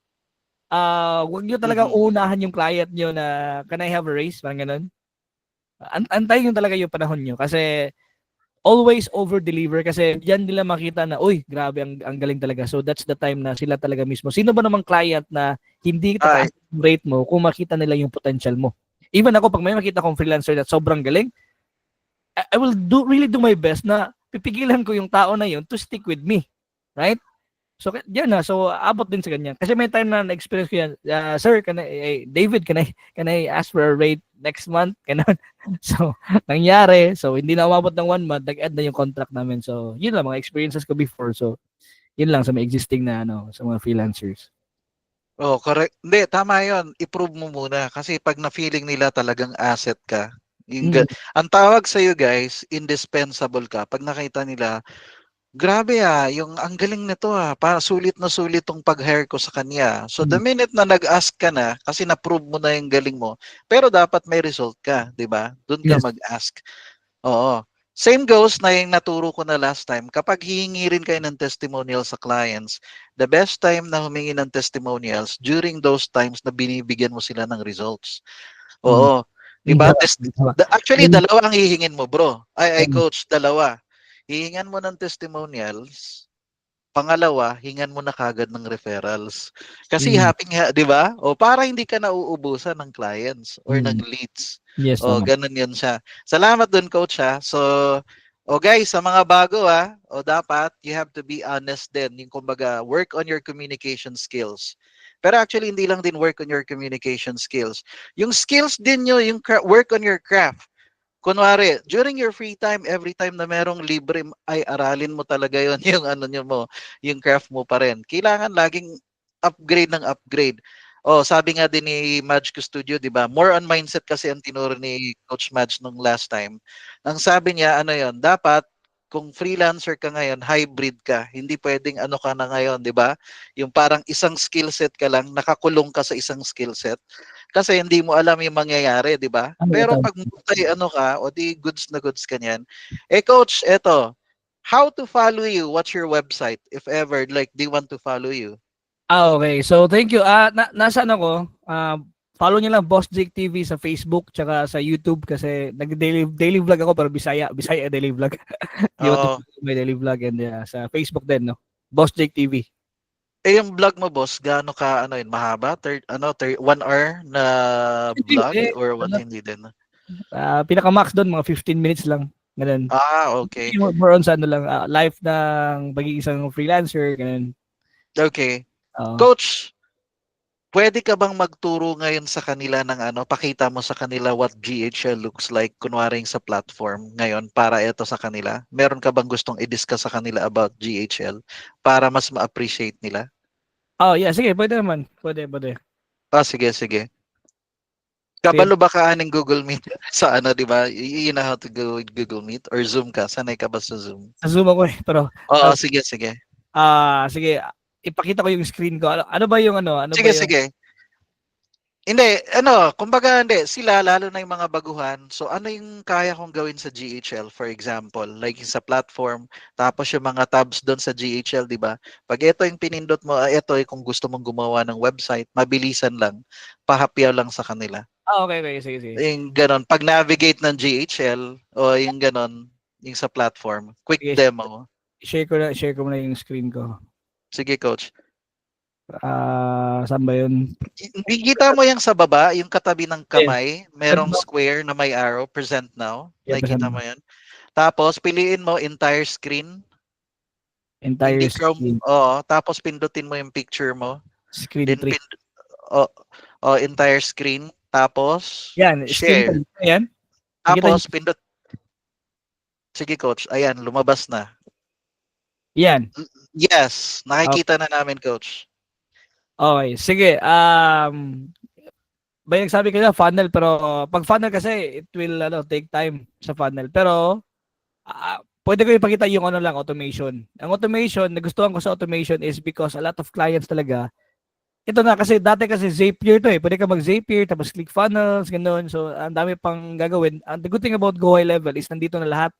wag niyo talaga mhm. uunahan yung client niyo na can I have a raise, parang ganun. Antayin niyo talaga yung panahon niyo kasi always over-deliver kasi diyan nila makita na, uy, grabe, ang galing talaga. So that's the time na sila talaga mismo. Sino ba namang client na hindi Ay, tataas yung rate mo kung makita nila yung potential mo? Even ako, pag may makita kong freelancer na sobrang galing, I will really do my best na pipigilan ko yung tao na yun to stick with me. Right? So, yan na. So, abot din sa ganyan. Kasi may time na na-experience ko yan. Sir, David, can I ask for a rate next month? Ganun. So, nangyari. So, hindi na umabot ng 1 month. Nag-end na yung contract namin. So, yun lang. Mga experiences ko before. So, yun lang sa mga existing na, sa mga freelancers. oh, correct. Hindi, tama 'yon. I-prove mo muna kasi pag na-feeling nila talagang asset ka, Mm. ang tawag sa iyo guys, indispensable ka. Pag nakita nila, grabe yung ang galing nito para sulit na sulit tong pag-hire ko sa kanya. So the Mm. minute na nag-ask ka na kasi na-prove mo na yung galing mo, pero dapat may result ka, 'di ba? Doon ka Yes. mag-ask. Oo. Same goes na yung naturo ko na last time. Kapag hihingi rin kayo ng testimonial sa clients, the best time na humingi ng testimonials during those times na binibigyan mo sila ng results. Mm. Oo. Diba? Tama. Actually, Yung- dalawa ang hihingin mo, bro. Ay, um, coach, dalawa. Hihingan mo ng testimonials. Pangalawa, hingan mo na kagad ng referrals. Kasi mm, happy nga, 'di ba? O para hindi ka nauubusan ng clients or ng mm. leads. Yes, O tama. ganun 'yun siya. Salamat dun coach ha. So o guys, sa mga bago o dapat you have to be honest din. Yung kumbaga, work on your communication skills. Pero actually hindi lang din work on your communication skills. Yung skills din nyo, yung work on your craft. Kunwari, during your free time, every time na merong libre, ay aralin mo talaga yon yung ano nyo mo, yung craft mo pa rin. Kailangan laging upgrade ng upgrade. Oh, sabi nga din ni Madge Studio, 'di ba? More on mindset kasi ang tinuro ni Coach Madge nung last time. Ang sabi niya, ano 'yon, dapat kung freelancer ka ngayon, hybrid ka. Hindi pwedeng ano ka na ngayon, 'di ba? Yung parang isang skill set ka lang, nakakulong ka sa isang skill set. Kasi hindi mo alam yung mangyayari, 'di ba? Tama, Pero tama. pag multi ano ka, o di goods na goods ka niyan. Eh coach, eto, how to follow you? What's your website? If ever, like, they want to follow you. Okay. So, thank you. Nasaan ako? Follow niyo lang Boss Jake TV sa Facebook tsaka sa YouTube kasi nag-daily vlog ako pero Bisaya daily vlog. You want to Oo. follow my daily vlog and sa Facebook din, no? Boss Jake TV. Eh yung vlog mo, boss, gaano ka ano yun, mahaba? 1 hour na Hindi, vlog or what? ano, Hindi din. pinaka-max doon mga 15 minutes lang. Ganun. Ah, okay. More on sa ano lang, life ng pagiging isang freelancer, ganun. Okay. Oo. Coach, pwede ka bang magturo ngayon sa kanila ng ano, pakita mo sa kanila what GHL looks like, kunwari sa platform ngayon para ito sa kanila? Meron ka bang gustong i-discuss sa kanila about GHL para mas ma-appreciate nila? Oh, yeah, sige, pwede naman. Pwede, pwede. Ah, sige, sige. Sige, Kabalo ba ka aning Google Meet sa ano, di ba? You know how to go with Google Meet or Zoom ka? Sanay ka ba sa Zoom? sa Zoom ako pero Oo, ah, sige, sige. sige, ipakita ko yung screen ko. Ano ba yung ano? Ano ba Sige, yung sige. Hindi, ano, kumbaga hindi, sila, lalo na yung mga baguhan, so ano yung kaya kong gawin sa GHL, for example, like sa platform, tapos yung mga tabs doon sa GHL, di ba? Pag ito yung pinindot mo, ito yung kung gusto mong gumawa ng website, mabilisan lang, pahapyaw lang sa kanila. okay, okay, sige, sige. Yung ganon, pag navigate ng GHL, o yung ganon, yung sa platform, quick Sige, demo. share ko muna yung screen ko. Sige, coach. Saan ba yun? Hindi kita mo yung sa baba, yung katabi ng Eh, kamay, merong square na may arrow, present now. yeah, Nakikita mo yan? Tapos piliin mo entire screen, hindi entire Chrome, screen. oo, tapos pindutin mo yung picture mo, Screen then 3. oh, entire screen, tapos Yan, screen share. 3. Ayan. Nakita niyo? Tapos pindot, sige coach, ayan, lumabas na. Yan. Yes, Okay. nakikita na namin coach. Okay. Sige. May nagsabi kanina funnel pero pag funnel kasi it will take time sa funnel. Pero pwede ko ipakita yung ano lang automation. Ang automation, nagustuhan ko sa automation is because a lot of clients talaga ito na kasi dati kasi Zapier to eh. Pwede ka mag Zapier tapos click funnels ganun. So ang dami pang gagawin. And the good thing about Go High Level is nandito na lahat.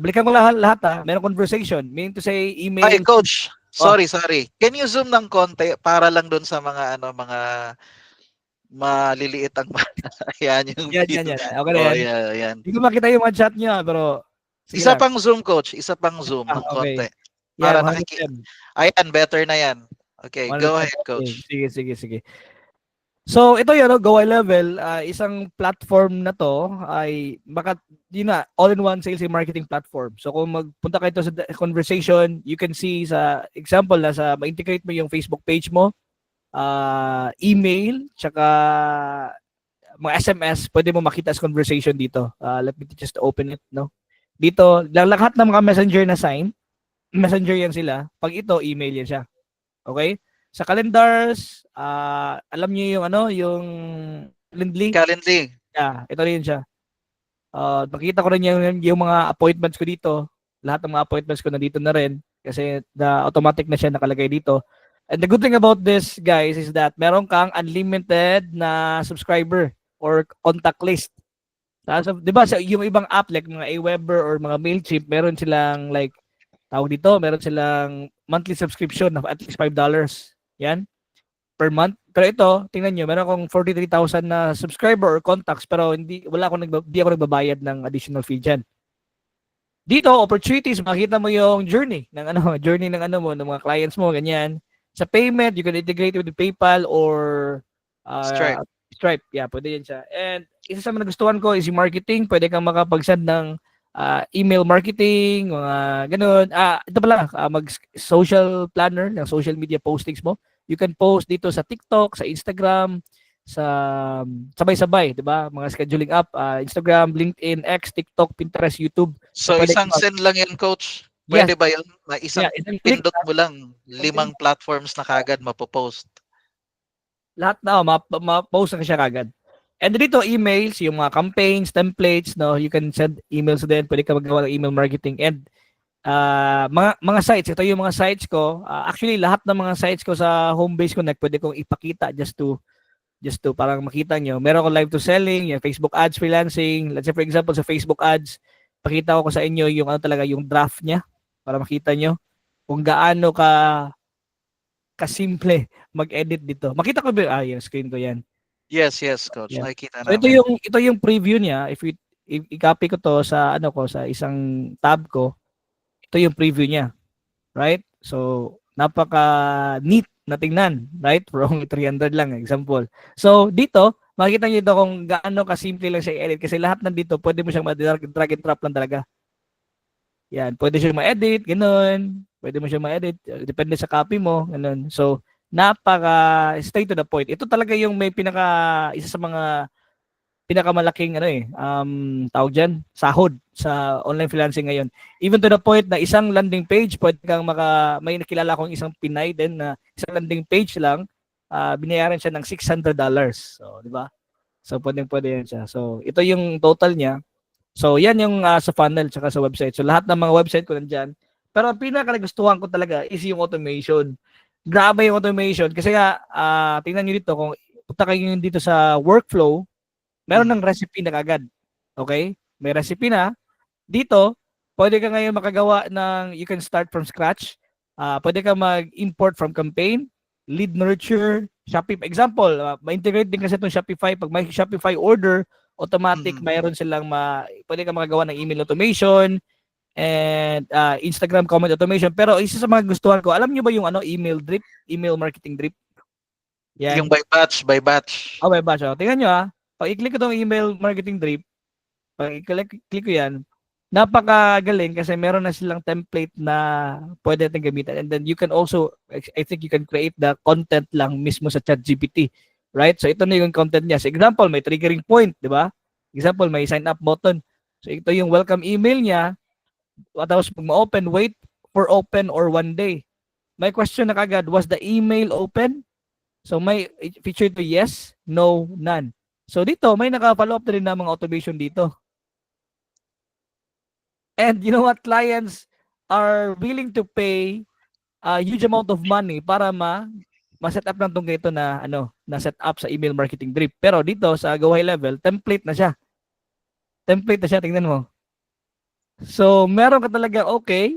Balikan ko lahat Meron conversation. Meaning to say Ay email. coach, Oh, sorry. Can you zoom ng konti para lang doon sa mga ano, mga maliliit ang ayan yung yan, view. yan, yan. Okay na Oh, yan. yeah, ayan. Hindi ko makita yung one shot niya pero Sige Isa lang. pang zoom, coach. Isa pang zoom ng Okay. konti. Yan, Para 110. Ayan, better na yan. Okay, go 110. ahead, Okay. coach. Sige, sige, sige. So ito yun, no, Go High Level, isang platform na to ay yun na, all-in-one sales and marketing platform. So kung magpunta kayo to sa conversation, you can see sa example na ma-integrate mo yung Facebook page mo, email, tsaka mga SMS, pwede mo makita as conversation dito. Let me just open it, no? Dito, lahat ng mga messenger na sign, messenger yan sila. Pag ito, email yan siya. Okay? Sa calendars, alam niyo yung yung Calendly. Calendly. Yeah, ito rin siya. Makita ko rin yung mga appointments ko dito. Lahat ng mga appointments ko nandito na rin kasi automatic na siya nakalagay dito. And the good thing about this, guys, is that meron kang unlimited na subscriber or contact list. So, 'di ba sa yung ibang app like mga Aweber or mga Mailchimp, meron silang like tawag dito, meron silang monthly subscription of at least $5. Yan, per month. Pero ito, tingnan nyo, meron akong 43,000 na subscriber or contacts pero hindi ako nagbabayad ng additional fee dyan. Dito, opportunities, makita mo yung journey ng journey ng mo, ng mga clients mo, ganyan. Sa payment, you can integrate with PayPal or Stripe. Stripe. Yeah, pwede yan siya. And isa sa mga nagustuhan ko is yung marketing. Pwede kang makapag-send ng email marketing, mga ganun. Ito pala, mag-social planner ng social media postings mo. You can post dito sa TikTok, sa Instagram, sa sabay-sabay, 'di ba? Mga scheduling app, Instagram, LinkedIn, X, TikTok, Pinterest, YouTube. So, Pwede isang send lang yan, coach. yes, Pwede ba yun? Isang isang click pindot mo lang, isang 5 platforms na kagad mapopost. lahat na ma-post na siya kagad. And dito emails, yung mga campaigns, templates, no, you can send emails din, pwede ka magawa ng email marketing and mga sites, ito yung mga sites ko. Actually lahat ng mga sites ko sa home base ko pwede kong ipakita just to parang makita nyo. Meron ko live to selling, yung Facebook ads, freelancing. Let's say for example sa Facebook ads, pakita ko sa inyo yung talaga yung draft niya para makita nyo kung gaano kasimple mag-edit dito. Makita ko ba yung screen ko yan. Yes, coach. Yeah. Nakikita So namin. ito yung preview niya. If i-copy ko to sa sa isang tab ko, ito yung preview niya. Right? So napaka neat na tingnan, right? From 300 lang example. So dito, makikita niyo dito kung gaano kasimple lang siya i-edit kasi lahat nandito pwede mo siyang drag and drop lang talaga. Yan, pwede siyang ma-edit, ganun. Pwede mo siyang ma-edit, depende sa copy mo, ganun. So napaka straight to the point. Ito talaga yung may isa sa mga pinakamalaking tawag diyan, sahod sa online freelancing ngayon. Even to the point na isang landing page, pwede kang may nakilala akong isang Pinay din na isang landing page lang, binayaran siya ng $600. So, di ba? So, pwede yan siya. So, ito yung total niya. So, yan yung sa funnel tsaka sa website. So, lahat ng mga website ko nandiyan. Pero ang pinaka-nagustuhan ko talaga is yung automation. Grabe yung automation. Kasi tingnan nyo dito, kung punta kayo dito sa workflow, meron ng recipe na kagad. Okay? May recipe na. Dito, pwede ka ngayon makagawa you can start from scratch. Pwede ka mag-import from campaign, lead nurture, Shopify. Example, ma-integrate din kasi itong Shopify. Pag may Shopify order, automatic mayroon silang pwede ka makagawa ng email automation and Instagram comment automation. Pero isa sa mga gustuhan ko, alam niyo ba yung email drip, email marketing drip? Yung Yan. by batch. By batch. Tingnan nyo pag i-click ko itong email marketing drip, pag i-click ko yan, napakagaling kasi meron na silang template na pwede natin gamitin. And then you can also, I think you can create the content lang mismo sa ChatGPT. Right? So ito na yung content niya. So example, may triggering point, di ba? Example, may sign up button. So ito yung welcome email niya. Tapos pag ma-open, wait for open or 1 day. May question na kagad, was the email open? So may feature to yes, no, none. So dito, may naka-follow up na rin na mga automation dito. And you know what? Clients are willing to pay a huge amount of money para ma-set up ng tungkol ito na set up sa email marketing drip. Pero dito sa Go High Level, template na siya. Tingnan mo. So meron ka talaga okay.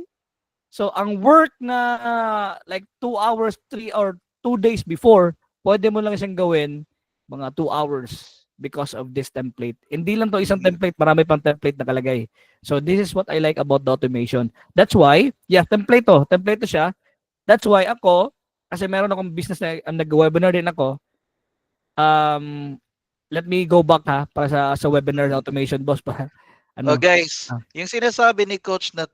So ang work na like 2 hours, 3 or 2 days before, pwede mo lang siyang gawin mga 2 hours. because of this template. Hindi lang to isang Mhm. template, marami pang template nakalagay. So this is what I like about the automation. That's why, yeah, template to siya. That's why ako, kasi meron akong business na nag-webinar din ako. Let me go back ha para sa webinar automation boss pa. Oh Ano? guys, Ah, yung sinasabi ni coach na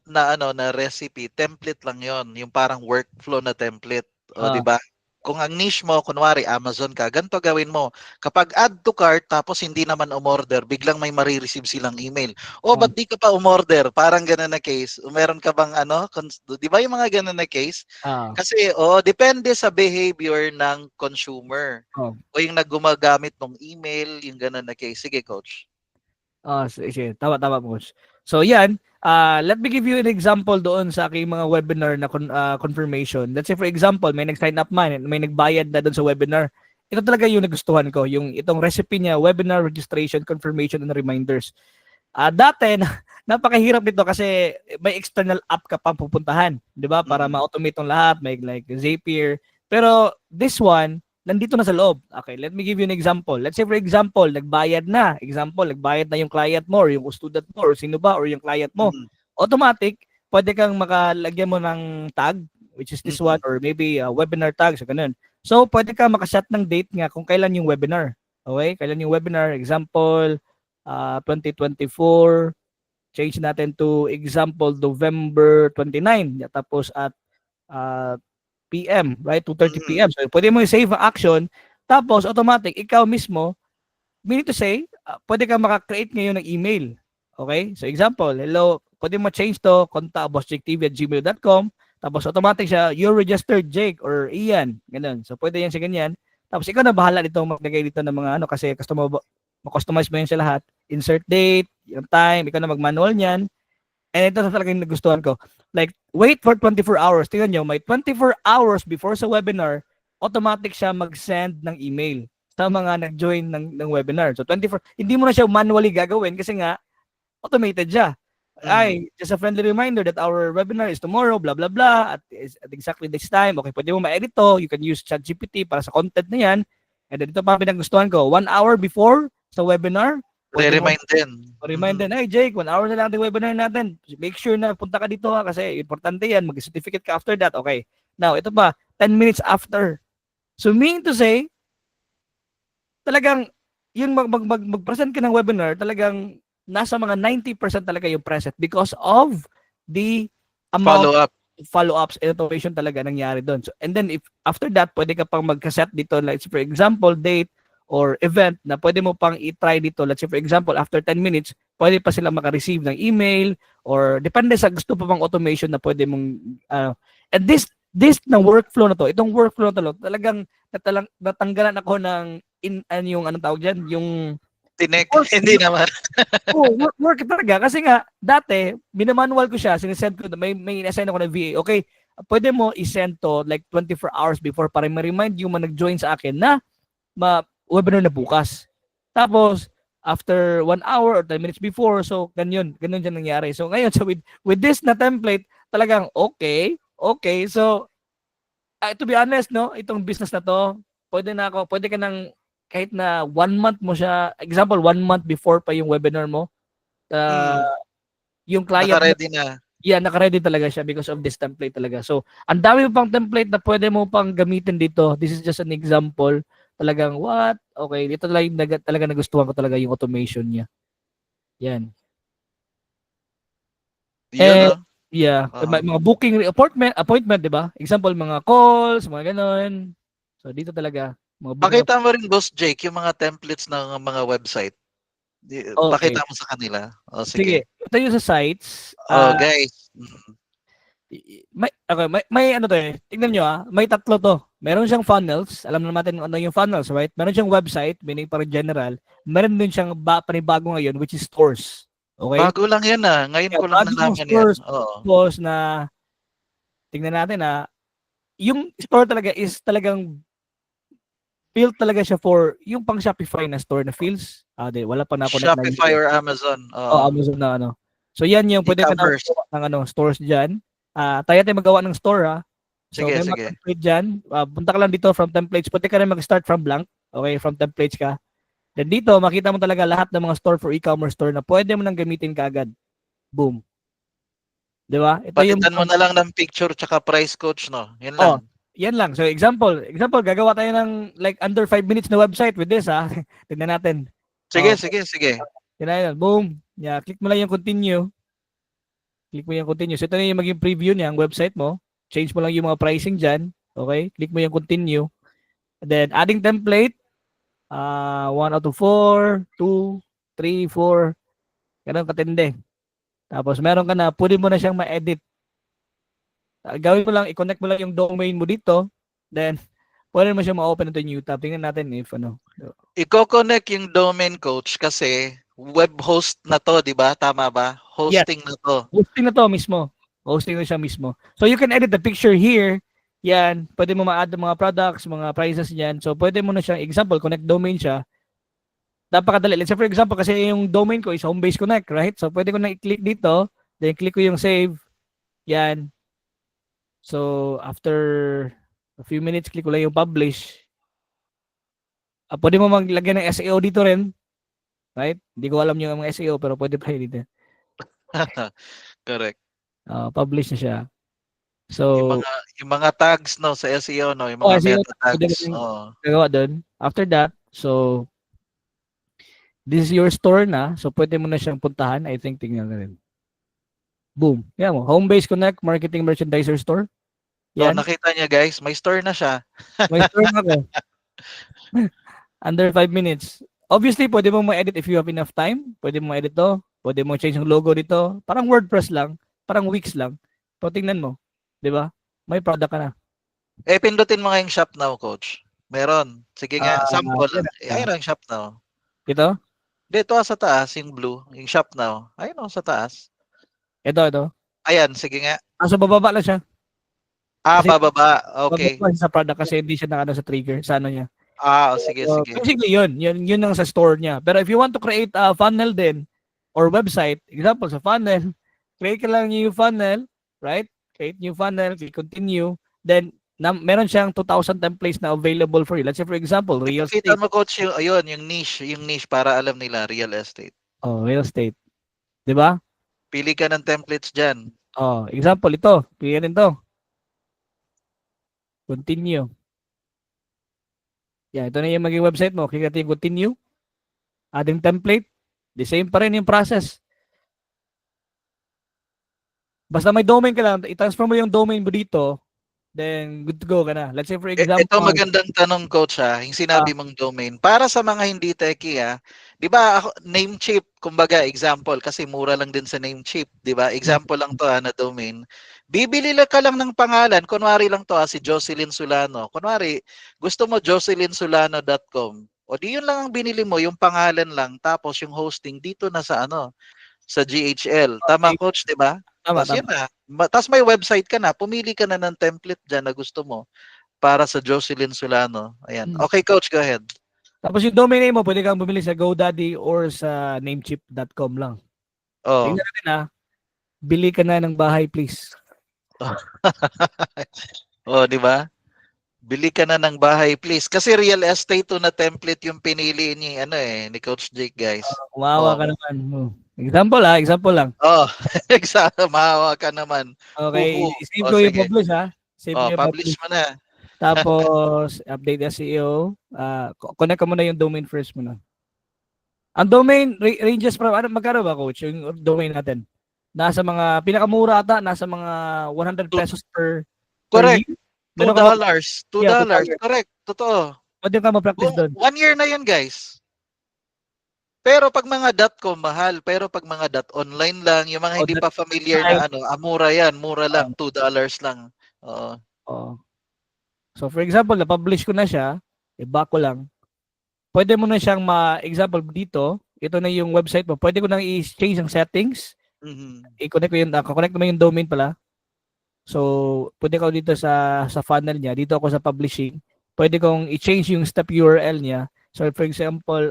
recipe, template lang 'yon, yung parang workflow na template. O 'di ah, ba? Kung ang niche mo kunwari Amazon ka, ganito gawin mo. Kapag add to cart tapos hindi naman umorder, biglang may marireceive silang email. Oh, ah, ba't di ka pa umorder? Parang ganun na case. Meron ka bang ano, 'di ba yung mga ganun na case? ah, Kasi depende sa behavior ng consumer oh. o yung naggumagamit ng email, yung ganun na case. Sige, coach. Sige. Tama, boss. So yan, let me give you an example doon sa aking mga webinar na confirmation. Let's say for example, may nag-sign up man, may nagbayad na doon sa webinar. Ito talaga yung nagustuhan ko, yung itong recipe niya, webinar registration, confirmation, and reminders. Dati, napakahirap nito kasi may external app ka pang pupuntahan, 'di ba? Para Mm. ma-automate tong lahat, may like Zapier. Pero this one, nandito na sa loob. Okay, let me give you an example. Let's say for example, nagbayad na. Example, nagbayad na yung client mo or yung student mo or sino ba or yung client mo. Mm. Automatic, pwede kang makalagyan mo ng tag, which is this one, Mm. or maybe webinar tag, so ganun. So, pwede ka makaset ng date nga kung kailan yung webinar. Okay? Kailan yung webinar? Example, 2024, change natin to example November 29, tapos at uh, PM, right? 2:30 Mm. PM. So pwede mo i-save ang action, tapos automatic ikaw mismo, meaning to say, pwede kang maka-create ngayon ng email. Okay? So example, hello, pwede mo change to contact@bossjaketv@gmail.com, tapos automatic siya, you're registered Jake or Ian, ganun. So pwede yan siya ganyan. Tapos ikaw na bahala dito maglagay dito ng mga ano kasi customize mo yan sa lahat. Insert date, yung time, ikaw na mag-manual niyan. And ito na talagang nagustuhan ko. Like, wait for 24 hours. Tingnan nyo, may 24 hours before sa webinar, automatic siya mag-send ng email sa mga nag-join ng webinar. So, 24, hindi mo na siya manually gagawin kasi nga, automated siya. Mm. Ay, just a friendly reminder that our webinar is tomorrow, blah, blah, blah, at exactly this time. Okay, pwede mo ma-edit to. You can use ChatGPT para sa content na yan. And then ito pa pinag-gustuhan ko, 1 hour before sa webinar, pwede mo Re-remind din. remind din, hey Jake, 1 hour na lang ang webinar natin. Make sure na punta ka dito ha kasi importante yan. Mag-certificate ka after that. Okay. Now, ito pa, 10 minutes after. So, meaning to say, talagang yung mag-present ka ng webinar, talagang nasa mga 90% talaga yung present because of the amount Follow up. of follow-ups and automation talaga nangyari doon. So, and then if after that, pwede ka pang mag-set dito, like for example, date or event na pwede mo pang i-try dito. Let's say for example, after 10 minutes, pwede pa sila maka-receive ng email or depende sa gusto pa pang automation na pwede mong and this na workflow na to, itong workflow na to, talagang natanggalan ako ng yung anong tawag diyan, yung Tinek. work, Hindi naman. work talaga kasi nga dati minamanual ko siya, sinesend ko may assign ako na VA. Okay, pwede mo i-send to like 24 hours before para ma-remind yung mga nag-join sa akin na webinar na bukas. Tapos after 1 hour or 10 minutes before, so ganun siya nangyari. So ngayon, so with this na template, talagang okay. So to be honest, no, itong business na to, pwede ka nang kahit na 1 month mo siya, example, 1 month before pa yung webinar mo, Mm. yung client mo, Naka-ready na. yeah, naka-ready talaga siya because of this template talaga. So, ang dami mo pang template na pwede mo pang gamitin dito. This is just an example. Talagang, what? Okay, dito talaga nagustuhan ko talaga yung automation niya. Yan. Yun, And, no? yeah, Oo. mga booking, appointment, di ba? Example, mga calls, mga ganon. So, dito talaga, mga booking. Pakita mo rin, Boss Jake, yung mga templates ng mga website. Okay. Pakita mo sa kanila. O, sige. Sige, tayo sa sites. Oh, guys. Mm. May ano to eh. Tingnan nyo may tatlo to. Meron siyang funnels. Alam na natin ano yung funnels, right? Meron siyang website, meaning para general. Meron din siyang panibago ngayon, which is stores. Okay? Bago lang yan, ah. Ngayon Kaya ko lang bago yung nalaman yan. stores, Oo. boss, na tingnan natin yung store talaga is talagang built talaga siya for yung pang Shopify na store na feels. Wala pa na-connect na Shopify or Amazon. Oo. Amazon na ano. So yan yung pwede ka na E-commerce. magawa ng stores diyan. Tayo tayo magawa ng store So Sige, may mga sige. template diyan. Punta ka lang dito from templates. Pwede ka rin mag-start from blank. Okay, from templates ka. Then dito, makita mo talaga lahat ng mga store for e-commerce store na pwede mo nang gamitin kaagad. Boom. Di ba? Ito yung Palitan mo na lang ng picture tsaka price, coach, no? Yan lang. oh, yan lang. So example, gagawa tayo ng like under 5 minutes na website with this ha. Tignan natin. Sige, Oh, sige, sige. tignan natin. Boom. Yeah, click mo lang yung continue. Click mo yung continue. So ito na yung maging preview niya, ang website mo. Change mo lang yung mga pricing dyan. Okay? Click mo yung continue. And then adding template. 1 out of 4, 2, 3, 4. Ganun katindi. Tapos meron ka na, pwede mo na siyang ma-edit. Gawin mo lang, i-connect mo lang yung domain mo dito. Then, pwede mo siya ma-open ito new tab. Tingnan natin if ano. Iko-connect yung domain, coach, kasi web host na to, di ba? Tama ba? Yes. Hosting na to. Hosting na to mismo. Hosting na siya mismo. So, you can edit the picture here. Yan. Pwede mo ma-add mga products, mga prices yan. So, pwede mo na siyang, example, connect domain siya. Napakadali. Let's say for example, kasi yung domain ko is Homebase Connect, right? So, pwede ko na i-click dito. Then, click ko yung save. Yan. So, after a few minutes, click ko lang yung publish. Pwede mo maglagay ng SEO dito rin. Right? Hindi ko alam yung mga SEO, pero pwede pa yun dito. Correct. Publish na siya. Yung So, mga yung mga tags, no, sa SEO, no, yung mga SEO, meta pwede ko tags. rin Oh. gagawa doon. After that, so, this is your store na. So, pwede mo na siyang puntahan. I think, tingnan na rin. Boom. Yan mo. Homebase Connect Marketing Merchandiser Store. Oh, Yan. nakita niya, guys, may store na siya. May store na ako. Under 5 minutes. Obviously, pwede mo ma-edit if you have enough time. Pwede mo ma-edit to. Pwede mo change yung logo dito. Parang WordPress lang. Parang Wix lang. So, tingnan mo. Di ba? May product ka na. Pindutin mo nga yung shop now, coach. Meron. Sige nga, sample. Ayun ang shop now. Ito? Dito sa taas, yung blue, yung shop now. Ayun sa taas. Ito. Ayan, sige nga. So, bababa lang siya. Kasi, Bababa. Okay. bababa sa product kasi hindi siya nakano sa trigger. Sa ano niya. Sige, So, sige. basically, yun ang sa store niya. Pero if you want to create a funnel din or website, example sa funnel, create ka lang new funnel, right? Create new funnel, click continue, then meron siyang 2,000 templates na available for you. Let's say for example, real Kita estate. mo, coach, yung niche para alam nila, real estate. Oh, real estate. 'Di ba? Pili ka ng templates dyan. Oh, example ito, pili rin to. Continue. Yan, ito na yung maging website mo. Click natin yung continue. Adding template. The same pa rin yung process. Basta may domain ka lang, i-transfer mo yung domain mo dito, then good to go ka na. Let's say for example, Ito magandang tanong, coach, yung sinabi mong domain. Para sa mga hindi techie, di ba, Namecheap, kumbaga, example, kasi mura lang din sa Namecheap, di ba? Example lang to na domain. Bibili lang ka lang ng pangalan, kunwari lang to si Jocelyn Solano. Kunwari, gusto mo jocelynsolano.com. O di yun lang ang binili mo, yung pangalan lang, tapos yung hosting dito na sa GHL. Tama, coach, di ba? tama. Tapos yun na. Tapos may website ka na. Pumili ka na ng template dyan na gusto mo para sa Jocelyn Solano. Ayan. Okay, coach, go ahead. Tapos yung domain name mo, pwede kang bumili sa GoDaddy or sa namecheap.com lang. Oh. Tingnan natin bili ka na ng bahay, please. Di ba? Bili ka na ng bahay, please. Kasi real estate to na template yung pinili ni Coach Jake, guys. Kumawa ka naman. Example lang. Mahawa ka naman. Okay, save ko yung publish Save ko yung publish mo na. Tapos, update SEO. Connect ka muna yung domain first muna. Ang domain ranges from, magkano ba, coach, yung domain natin? Nasa mga, pinakamura ata, nasa mga 100 pesos per Correct. year. $2. $2. Correct. Totoo. Pwede ka ma-practice doon. 1 year na yan, guys. Pero pag mga .com, mahal. Pero pag mga .online lang, yung mga hindi pa familiar na mura yan. Mura lang. $2 lang. Oo. So, for example, na-publish ko na siya. Back ko lang. Pwede mo na siyang example dito. Ito na yung website mo. Pwede ko nang i-change ang settings. I-connect ko yun. Connect mo yung domain pala. So, pwede ko dito sa funnel niya. Dito ako sa publishing. Pwede kong i-change yung step URL niya. So, for example,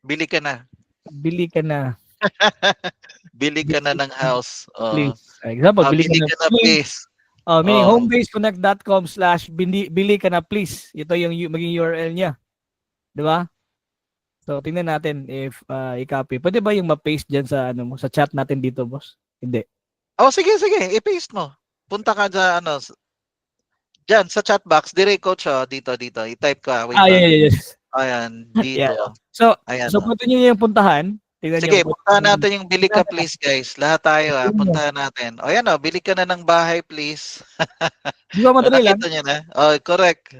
bili ka na. Bili ka na. Bili ka na ng house. Please. Example, bili ka na please. Meaning homebaseconnect.com/bili ka na please. Ito yung maging URL niya. Di ba? So tingnan natin if i-copy. Pwede ba yung ma-paste diyan sa ano mo, sa chat natin dito, boss? Hindi. Oh, sige, sige. I-paste mo. Punta ka dyan, dyan sa chat box. Dire, coach, dito. I-type ka. Wait Yeah, lang. yeah, yes. Ayan, Yeah. dito. So, Ayan, so pwede niyo yung puntahan. Tingnan niyo. Sige, puntahan natin yung bili ka, please, guys. Lahat tayo, puntahan natin. O, yan, bili ka na ng bahay, please. Di ba O, madali lang? nakita niyo na? Oh, correct.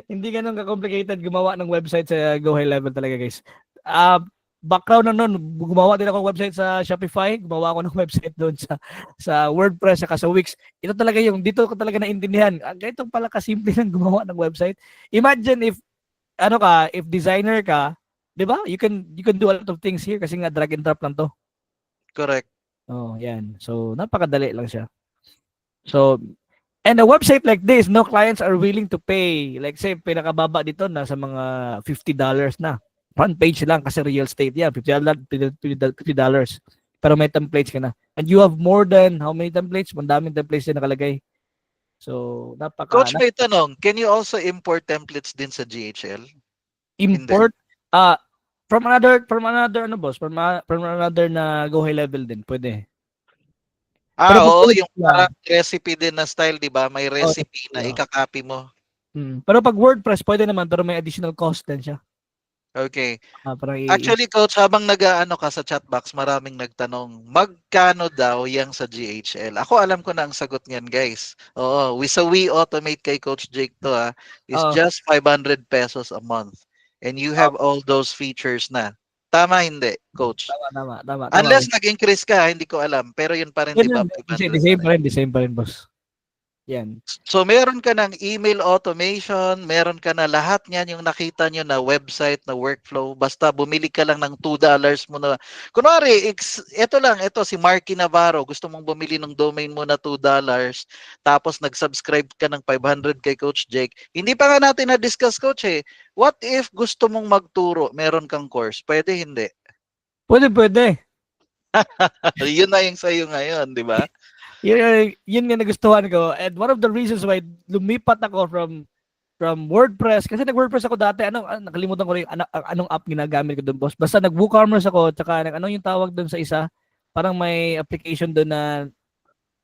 Hindi ganun ka-complicated gumawa ng website sa Go High Level talaga, guys. Background na nun, gumawa din ako ng website sa Shopify, gumawa ako ng website doon sa WordPress saka sa Wix. Ito talaga yung dito ko talaga naintindihan. Ganito pala kasimple lang gumawa ng website. Imagine if if designer ka, 'di ba? You can do a lot of things here kasi nga drag and drop lang 'to. Correct. Oh, yan. So napakadali lang siya. So, and a website like this, no clients are willing to pay. Like say, pinakababa dito na sa mga $50 na. Front page lang kasi real estate yan. $50. Pero may templates ka na. And you have more than how many templates? Mandaming templates na nakalagay. So, Coach, may tanong. Can you also import templates din sa GHL? import from another boss, from another na Go High Level din, pwede. Pero Oo, yung parang recipe din na style, di ba? May recipe na ikakopy mo. Pero pag WordPress, pwede naman, pero may additional cost din siya. Okay. Actually, coach, habang nag-aano ka sa chat box, maraming nagtanong, magkano daw yang sa GHL? Ako alam ko na ang sagot niyan, guys. Oo, we automate kay Coach Jake to is just 500 pesos a month. And you have all those features na. Tama hindi, coach? Tama. Unless nag-increase ka, hindi ko alam. Pero yun pa rin, di ba? The same pa rin, boss. Yan. So, meron ka ng email automation, meron ka na lahat niyan yung nakita nyo na website, na workflow. Basta bumili ka lang ng $2 mo na. Kunwari, ito si Marky Navarro, gusto mong bumili ng domain mo na $2, tapos nag-subscribe ka ng 500 kay Coach Jake. Hindi pa nga natin na-discuss, Coach What if gusto mong magturo, meron kang course? Pwede, hindi? Pwede. Yun na yung sa'yo ngayon, di ba? Yun nga nagustuhan ko. And one of the reasons why lumipat ako from WordPress, kasi nag-WordPress ako dati, nakalimutan ko rin anong app ginagamit ko doon, boss. Basta nag-WooCommerce ako, tsaka yung tawag doon sa isa, parang may application doon na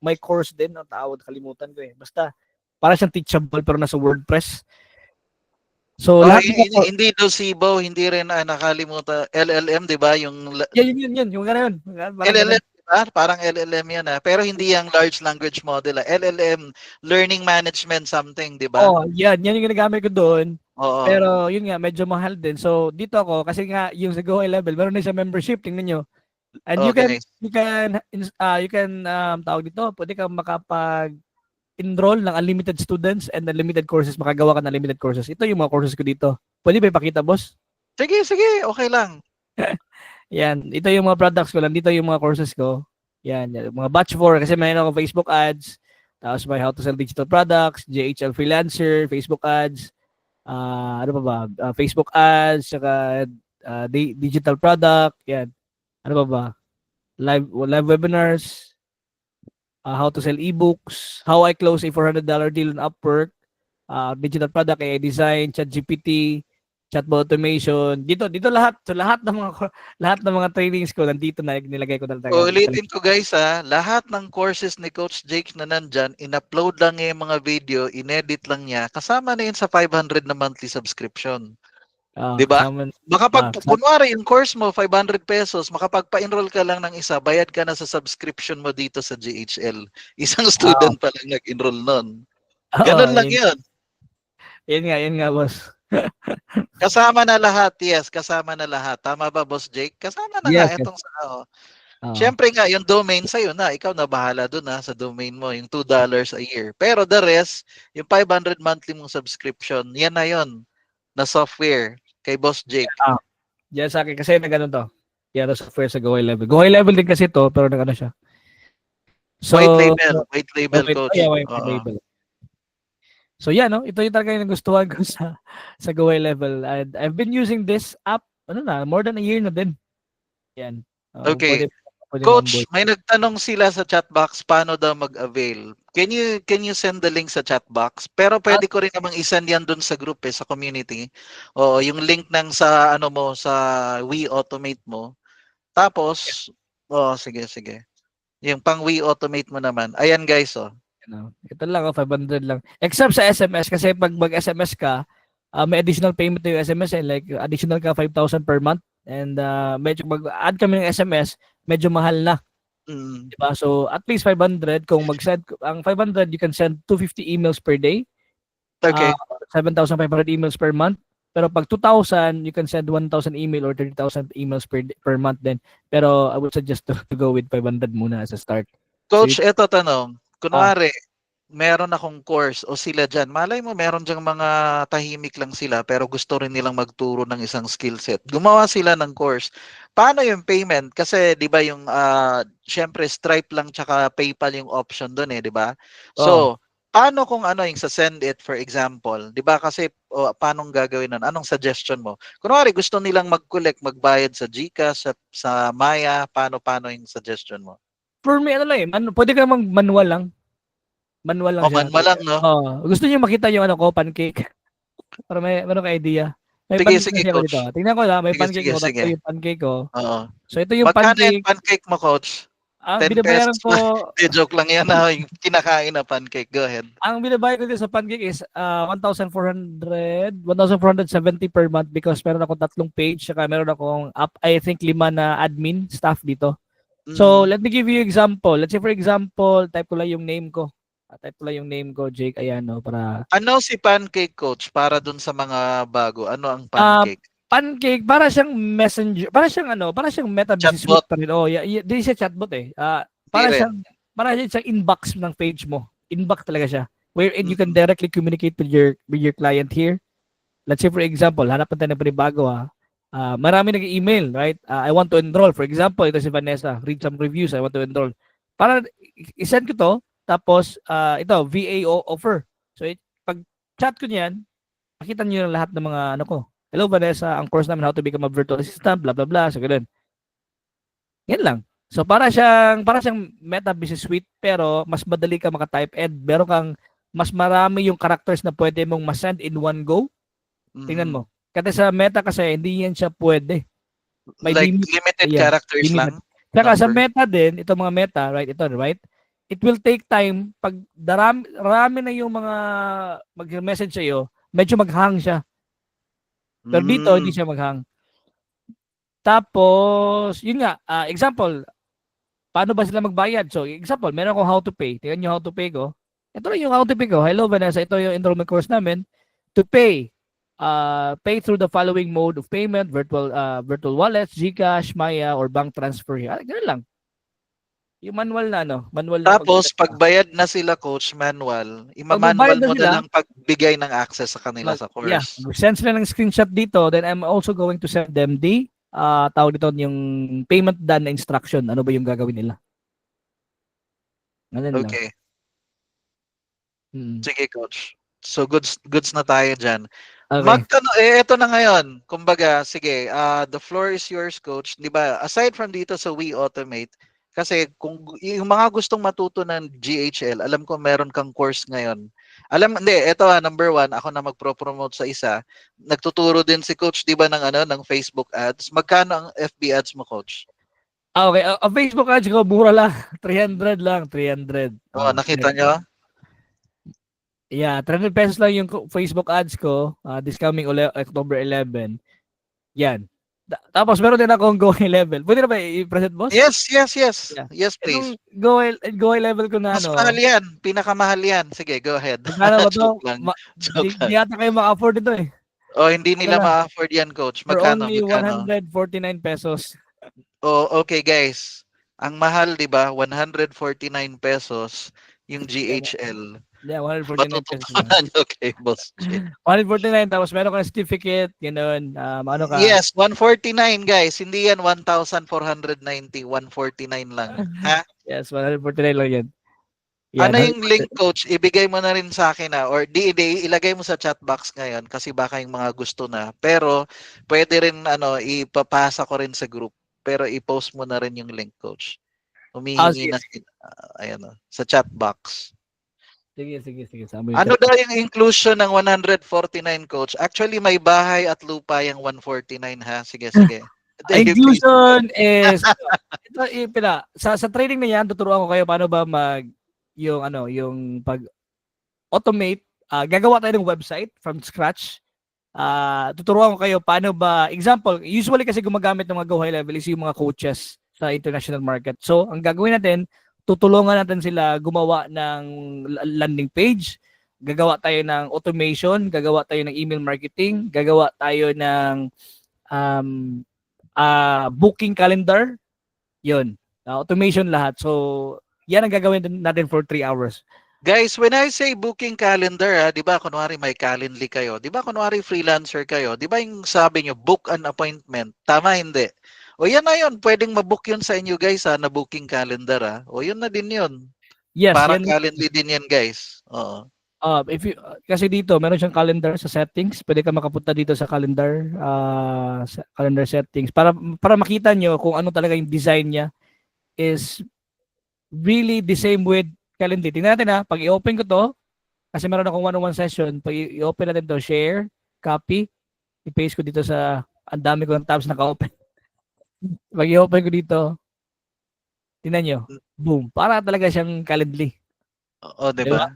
may course din, ang tawag, nakalimutan ko Basta, para siyang teachable pero nasa WordPress. So, lahat hindi Docebo, hindi rin nakalimutan, LLM, di ba? Yung gano'n. LLM, parang LLM yan pero hindi yung large language model LLM, learning management something, di ba? Yan yung ginagamit ko doon. Oo. Pero yun nga, medyo mahal din. So dito ako, kasi nga yung sa Go High Level, meron din siya membership, tingnan nyo. And you can tawag dito, pwede kang makapag-enroll ng unlimited students and unlimited courses, makagawa ka ng unlimited courses. Ito yung mga courses ko dito. Pwede ba ipakita, boss? Sige, okay lang. Yan, ito yung mga products ko lang. Dito yung mga courses ko. Yan, mga batch 4 kasi mayroon ako Facebook ads, tapos may how to sell digital products, JHL freelancer, Facebook ads, ano pa ba? Facebook ads, saka digital product, yan. Ano pa ba? Live webinars, how to sell ebooks, how I close a $400 deal on Upwork, digital product, AI design, ChatGPT, chatbot automation. Dito lahat. So lahat ng mga trainings ko nandito na nilagay ko talaga. Ulitin ko, guys lahat ng courses ni Coach Jake na nandyan, in-upload lang niya yung mga video, inedit lang niya, kasama na yun sa 500 na monthly subscription. Di ba? Kunwari yung course mo 500 pesos, makapagpa-enroll ka lang ng isa, bayad ka na sa subscription mo dito sa GHL. Isang student pa lang nag-enroll nun. Ganun lang yun. Yun nga, boss. Kasama na lahat, yes. Kasama na lahat. Tama ba, Boss Jake? Kasama na nga itong sa Siyempre nga, yung domain sa'yo na. Ikaw na bahala dun sa domain mo. Yung $2 a year. Pero the rest, yung 500 monthly mong subscription, yan na yun. Na software. Kay Boss Jake. Yan sa akin. Kasi na ganun to. Yan na software sa Go High Level. Go High Level din kasi to, pero nag-ano siya. So, white label coach. White label. So yeah, ito yung talaga yung nagustuhan ko sa Go High Level. And I've been using this app, more than a year na din. Yan. Okay. Pwede Coach, ma-onboard. may nagtanong sila sa chat box paano daw mag-avail. Can you send the link sa chat box? Pero At pwede ko rin namang isend yan dun sa group sa community. O yung link ng sa ano mo sa We Automate mo. Tapos sige sige. Yung pang We Automate mo naman. Ayan guys ito lang, 500 lang. Except sa SMS, kasi pag mag-SMS ka, may additional payment na yung SMS, like additional ka 5,000 per month. And medyo mag-add kami ng SMS, medyo mahal na. Mm, Diba? So, at least 500. Kung mag-send, ang 500, you can send 250 emails per day. Uh, okay. 7,500 emails per month. Pero pag 2,000, you can send 1,000 email or 30,000 emails per month din. Pero I would suggest to go with 500 muna as a start. So, Coach, eto tanong. ah, Kunwari, meron akong course o sila dyan. Malay mo, meron dyan mga tahimik lang sila pero gusto rin nilang magturo ng isang skill set. Gumawa sila ng course. Paano yung payment? Kasi 'di ba yung syempre Stripe lang tsaka PayPal yung option doon 'di ba? oh, So, paano kung ano yung sa send it for example? 'Di ba kasi paano gagawin nun? Anong suggestion mo? Kunwari gusto nilang mag-collect, magbayad sa GCash, sa Maya, paano yung suggestion mo? for me, ano lang eh, pwede ka manual lang. Manual lang O siya. man lang no? Gusto niyo makita yung ano ko, pancake? Para may meron ka idea. May Sige, pancake sige kasi ako dito. coach. Tingnan ko lang, may Sige, pancake sige, ako. Tatlo sige. yung pancake ko. Oo. So, ito yung Magkano yung pancake. pancake mo, coach? 10 pesos Binabayaran ko, ba? Hindi, joke lang yan yung kinakain na pancake. Go ahead. ang binabayad ko dito sa pancake is 1,470 per month because meron ako tatlong page, saka meron akong I think 5 na admin staff dito. So, Mm. let me give you example. Let's say for example, type ko lang yung name ko. Type ko lang yung name ko, Jake Ayano, para Ano si pancake, coach? Para dun sa mga bago. Ano ang ah pancake? pancake para siyang messenger, para siyang Meta Business Chatbot? Suite pa rin. Oh, di siya chatbot eh. Hindi Para rin. siyang inbox ng page mo. Inbox talaga siya. Wherein you can Mm. directly communicate with your client here. Let's say for example, hanap natin ng panibago marami nag-email, right? I want to enroll. For example, ito si Vanessa, read some reviews, I want to enroll. Para i-send ko to, tapos ito, VAO offer. So, pag chat ko niyan, makita niyo yung lahat ng mga ano ko. Hello Vanessa, ang course namin how to become a virtual assistant, blah blah blah. So, ganun. Yan lang. So, para siyang Meta Business Suite, pero mas madali ka maka-type and meron kang mas marami yung characters na pwede mong ma-send in one go. Tingnan Mm. mo. Kasi sa Meta kasi hindi yan siya pwede. May Like limit. limited Yeah, characters limit. lang? Saka sa Number? Meta din, ito mga Meta, right? Ito, right? It will take time pag rami na yung mga mag-message sa iyo, medyo mag-hang siya. Pero dito hindi Mm. siya mag-hang. Tapos, yun nga, example, paano ba sila magbayad? So, example, meron akong how to pay. Tingnan niyo how to pay ko. Ito lang yung how to pay ko. Hello Vanessa, ito yung enrollment course namin. To pay, pay through the following mode of payment, virtual wallets, GCash, Maya, or bank transfer. Ganun lang. Yung manual na manual na Tapos, pag pagbayad na sila, coach, manual, pag magbayad imamanual na mo na sila, lang pagbigay ng access sa kanila sa yeah, course. send sila ng screenshot dito, then I'm also going to send them the tawag dito yung payment done na instruction. Ano ba yung gagawin nila? Ganun lang. Okay. Mm. Sige, coach. So, goods na tayo dyan. Okay. Ito na ngayon. Kumbaga, sige, the floor is yours, coach. 'Di ba? Aside from dito sa We Automate, kasi kung yung mga gustong matuto ng GHL, alam ko meron kang course ngayon. Hindi, ito number one, ako na magpro-promote sa isa. Nagtuturo din si coach, 'di ba, ng ng Facebook ads. Magkano ang FB ads mo, coach? Okay, ang Facebook ads ko mura lang, 300 lang, 300. Oh, nakita nyo? Yeah, 300 pesos lang yung Facebook ads ko this coming October 11. Yan. Tapos meron din akong Go High level. Pwede na ba i-present, boss? Yes, yes, yes. Yeah. Yes, Itong please. Go High level ko na Mas mahal yan. Pinakamahal yan. Sige, go ahead. magkano ba to? Joke lang. Joke Di lang. yata kayo maka-afford ito eh. Oh, hindi Ito nila na. ma-afford yan, coach. For Magkano? only Magkano? 149 pesos. Oh, okay, guys. Ang mahal, 'di ba? 149 pesos yung GHL. Yeah, 149 pesos lang. Matututunan nyo kay Boss J. 149 tapos meron kang certificate, ganoon. Ano ka? Yes, 149 guys. Hindi yan 1,490. 149 lang. Ha? Yes, 149 lang yan. Yan, Ano yung 100%. link, coach? Ibigay mo na rin sa akin or di ilagay mo sa chat box ngayon kasi baka yung mga gusto na. Pero pwede rin ipapasa ko rin sa group. pero i-post mo na rin yung link, coach. Humihingi Sige, na ayan sa chat box. sige. Sama yung Ano chat. daw yung inclusion ng 149, coach? Actually, may bahay at lupa yung 149, ha? Sige. Dave, please. Inclusion is ito pila sa training na yan tuturuan ko kayo paano ba yung yung pag automate, gagawa tayo ng website from scratch. Tuturuan ko kayo paano ba, example, usually kasi gumagamit ng mga go high level is yung mga coaches sa international market. So, ang gagawin natin, tutulungan natin sila gumawa ng landing page, gagawa tayo ng automation, gagawa tayo ng email marketing, gagawa tayo ng um, booking calendar, yun. Automation lahat. So, yan ang gagawin natin for 3 hours. Guys, when I say booking calendar, ha, di ba, kunwari may Calendly kayo, di ba, kunwari freelancer kayo, di ba yung sabi nyo, book an appointment, tama, hindi? O yan na yun, pwedeng mabook yun sa inyo guys, ha, na booking calendar, ha? O yun na din yun. Yes, Parang yan. Calendly din yan, guys. Oo. If you kasi dito meron siyang calendar sa settings, pwede ka makapunta dito sa calendar, sa calendar settings para makita nyo kung ano talaga yung design niya is really the same with Calendly. Tingnan natin pag i-open ko to, kasi meron akong one-on-one session, pag i-open natin to, share, copy, i-paste ko dito sa, ang dami ko ng tabs naka-open. Pag i-open ko dito, tingnan nyo, boom, para talaga siyang Calendly. Oo, di Diba? ba?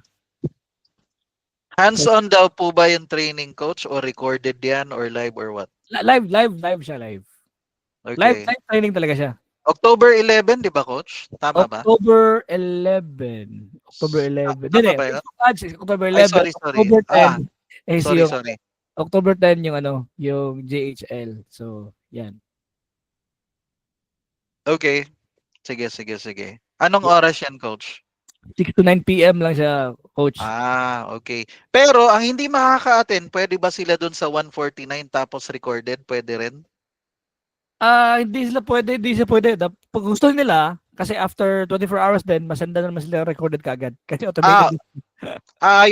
Hands-on daw po ba yung training, coach, or recorded yan, or live, or what? Live siya, live. Live Okay. training talaga siya. October 11, di ba, coach? Tama ba? October 11. October 11. Tama Hindi, ba yun? October Ay, 11. sorry. October 10 is yung Sorry. October 10 yung yung JHL. So, yan. Okay. Sige. Anong oras yan, coach? 6 to 9 p.m. lang siya, coach. Okay. Pero ang hindi makaka-attend, pwede ba sila dun sa 149 tapos recorded? Pwede rin? Hindi sila pwede. Pag gusto nila, kasi after 24 hours din, masenda naman sila recorded kagad. Kasi Ah, automated.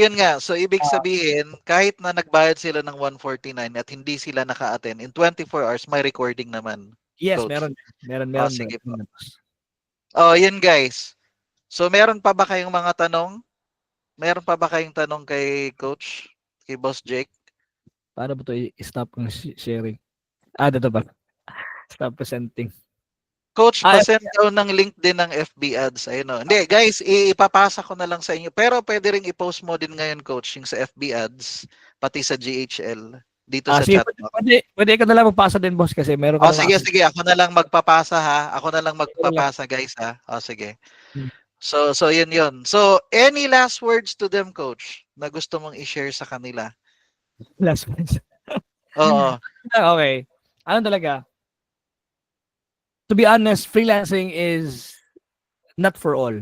yun nga. So, ibig Ah, sabihin, kahit na nagbayad sila ng 149 at hindi sila naka-attend, in 24 hours, may recording naman, yes, coach. meron. Sige po. Yun guys. So, meron pa ba kayong mga tanong? Meron pa ba kayong tanong kay coach? Kay Boss Jake? Paano ba ito i-stop ng sharing? Dito ba? Stop presenting. Coach, pasend daw ng link din ng FB ads. Ayun o. Hindi, guys, ipapasa ko na lang sa inyo. Pero pwede rin i-post mo din ngayon, coach, yung sa FB ads, pati sa GHL, dito sa Sige, chat box. pwede ka na lang magpasa din, boss, kasi meron ka naman Sige. Ako na lang magpapasa, ha? Ako na lang magpapasa, guys, ha? Sige. Hmm. So yun. So, any last words to them, coach, na gusto mong i-share sa kanila? Last words. Oo. Okay. Ano talaga? To be honest, freelancing is not for all.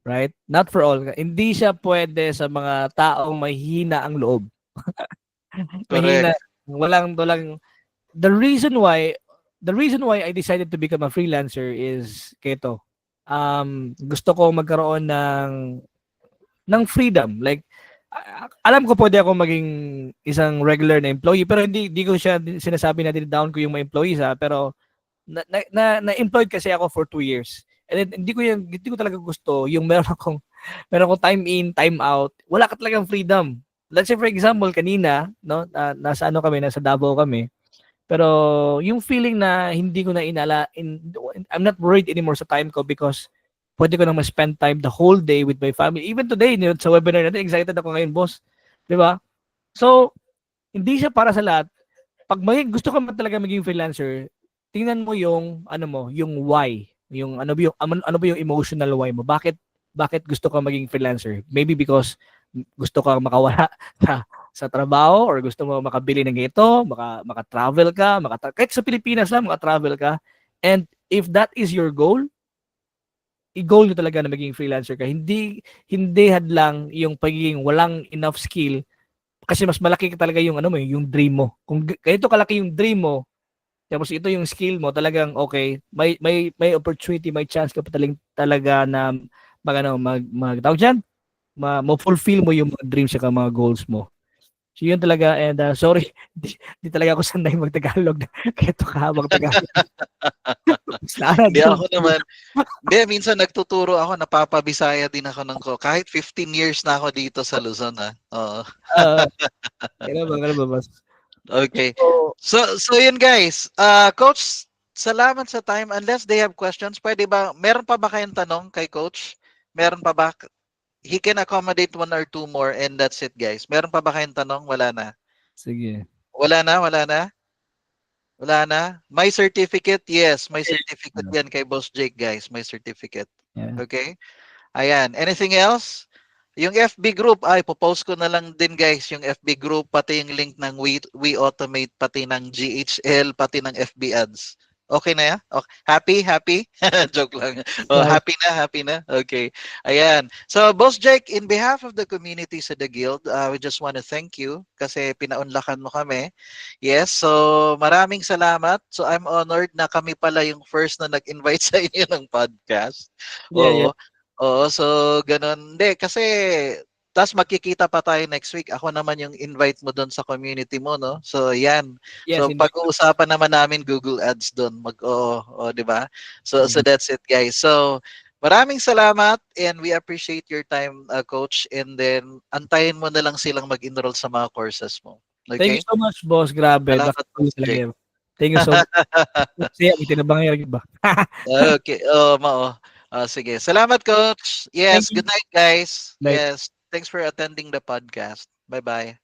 Right? Not for all. Hindi siya pwede sa mga taong mahina ang loob. Mahina. Correct. Walang the reason why I decided to become a freelancer is keto. Gusto ko magkaroon ng freedom. Like alam ko pwede ako maging isang regular na employee, pero hindi ko siya sinasabi na down ko yung mga employees, pero na-employed kasi ako for 2 years. And then, hindi ko talaga gusto yung meron akong time in, time out. Wala ka talagang freedom. Let's say for example, kanina, no, nasa Davao kami. Pero yung feeling na hindi ko na I'm not worried anymore sa time ko because pwede ko na ma-spend time the whole day with my family. Even today, sa webinar natin, excited ako ngayon, boss. 'Di ba? So, hindi siya para sa lahat. Pag gusto ka man talaga maging freelancer, tingnan mo yung yung why, yung ano ba yung emotional why mo. Bakit gusto ka maging freelancer? Maybe because gusto kang makawala sa trabaho or gusto mo makabili ng ito, maka-travel ka, kahit sa Pilipinas lang maka-travel ka. And if that is your goal, i-goal nyo talaga na maging freelancer ka. Hindi hadlang yung pagiging walang enough skill kasi mas malaki talaga yung yung dream mo. Kung ganito kalaki yung dream mo, tapos ito yung skill mo, talagang okay, may opportunity, may chance ka pa talaga na tawag diyan, ma-fulfill mo yung mga dreams at mga goals mo. So yun talaga and sorry, di talaga ako sanay mag-Tagalog. Kaya ito kahabang Tagalog. Sana Hindi joke. ako naman. Hindi, minsan nagtuturo ako, napapabisaya din ako ng ko. Kahit 15 years na ako dito sa Luzon, ah. Oo. Oo, ganun ba, boss? Okay. So, So yun guys. Coach, salamat sa time. Unless they have questions, pwede ba, meron pa ba kayong tanong kay Coach? Meron pa ba? He can accommodate one or two more and that's it guys. Meron pa ba kayong tanong? Wala na. sige. Wala na, wala na. Wala na. My certificate? Yes, my Yes. certificate yan kay Boss Jake guys. My certificate. Yeah. Okay? Ayan. Anything else? Yung FB group, ay, popost ko na lang din guys, yung FB group, pati yung link ng We Automate, pati ng GHL, pati ng FB ads. Okay na yan? Okay. Happy? Happy? Joke lang. Oh, Yeah. happy na? Happy na? Okay. Ayan. So, Boss Jake, in behalf of the community sa The Guild, we just want to thank you kasi pinaunlakan mo kami. Yes, so maraming salamat. So, I'm honored na kami pala yung first na nag-invite sa inyo ng podcast. Yeah, yeah. Oo. Oo, so gano'n. Hindi, kasi tas magkikita pa tayo next week. Ako naman yung invite mo doon sa community mo, no? So, yan. Yes, So, invite. pag-uusapan naman namin Google Ads doon. Oo, 'di ba? So Mhm. that's it, guys. So, maraming salamat and we appreciate your time, coach. And then antayin mo na lang silang mag-enroll sa mga courses mo. Thank you Okay? so much, boss. Grabe, Salamat, nakakatuwa Boss talaga Jake. yun. Thank you so much. Kasi may tinabang yung ba? Okay. Oh, mao. Sige. Salamat, coach. Thank Yes. you. Good night, guys. Bye. Yes. Thanks for attending the podcast. Bye-bye.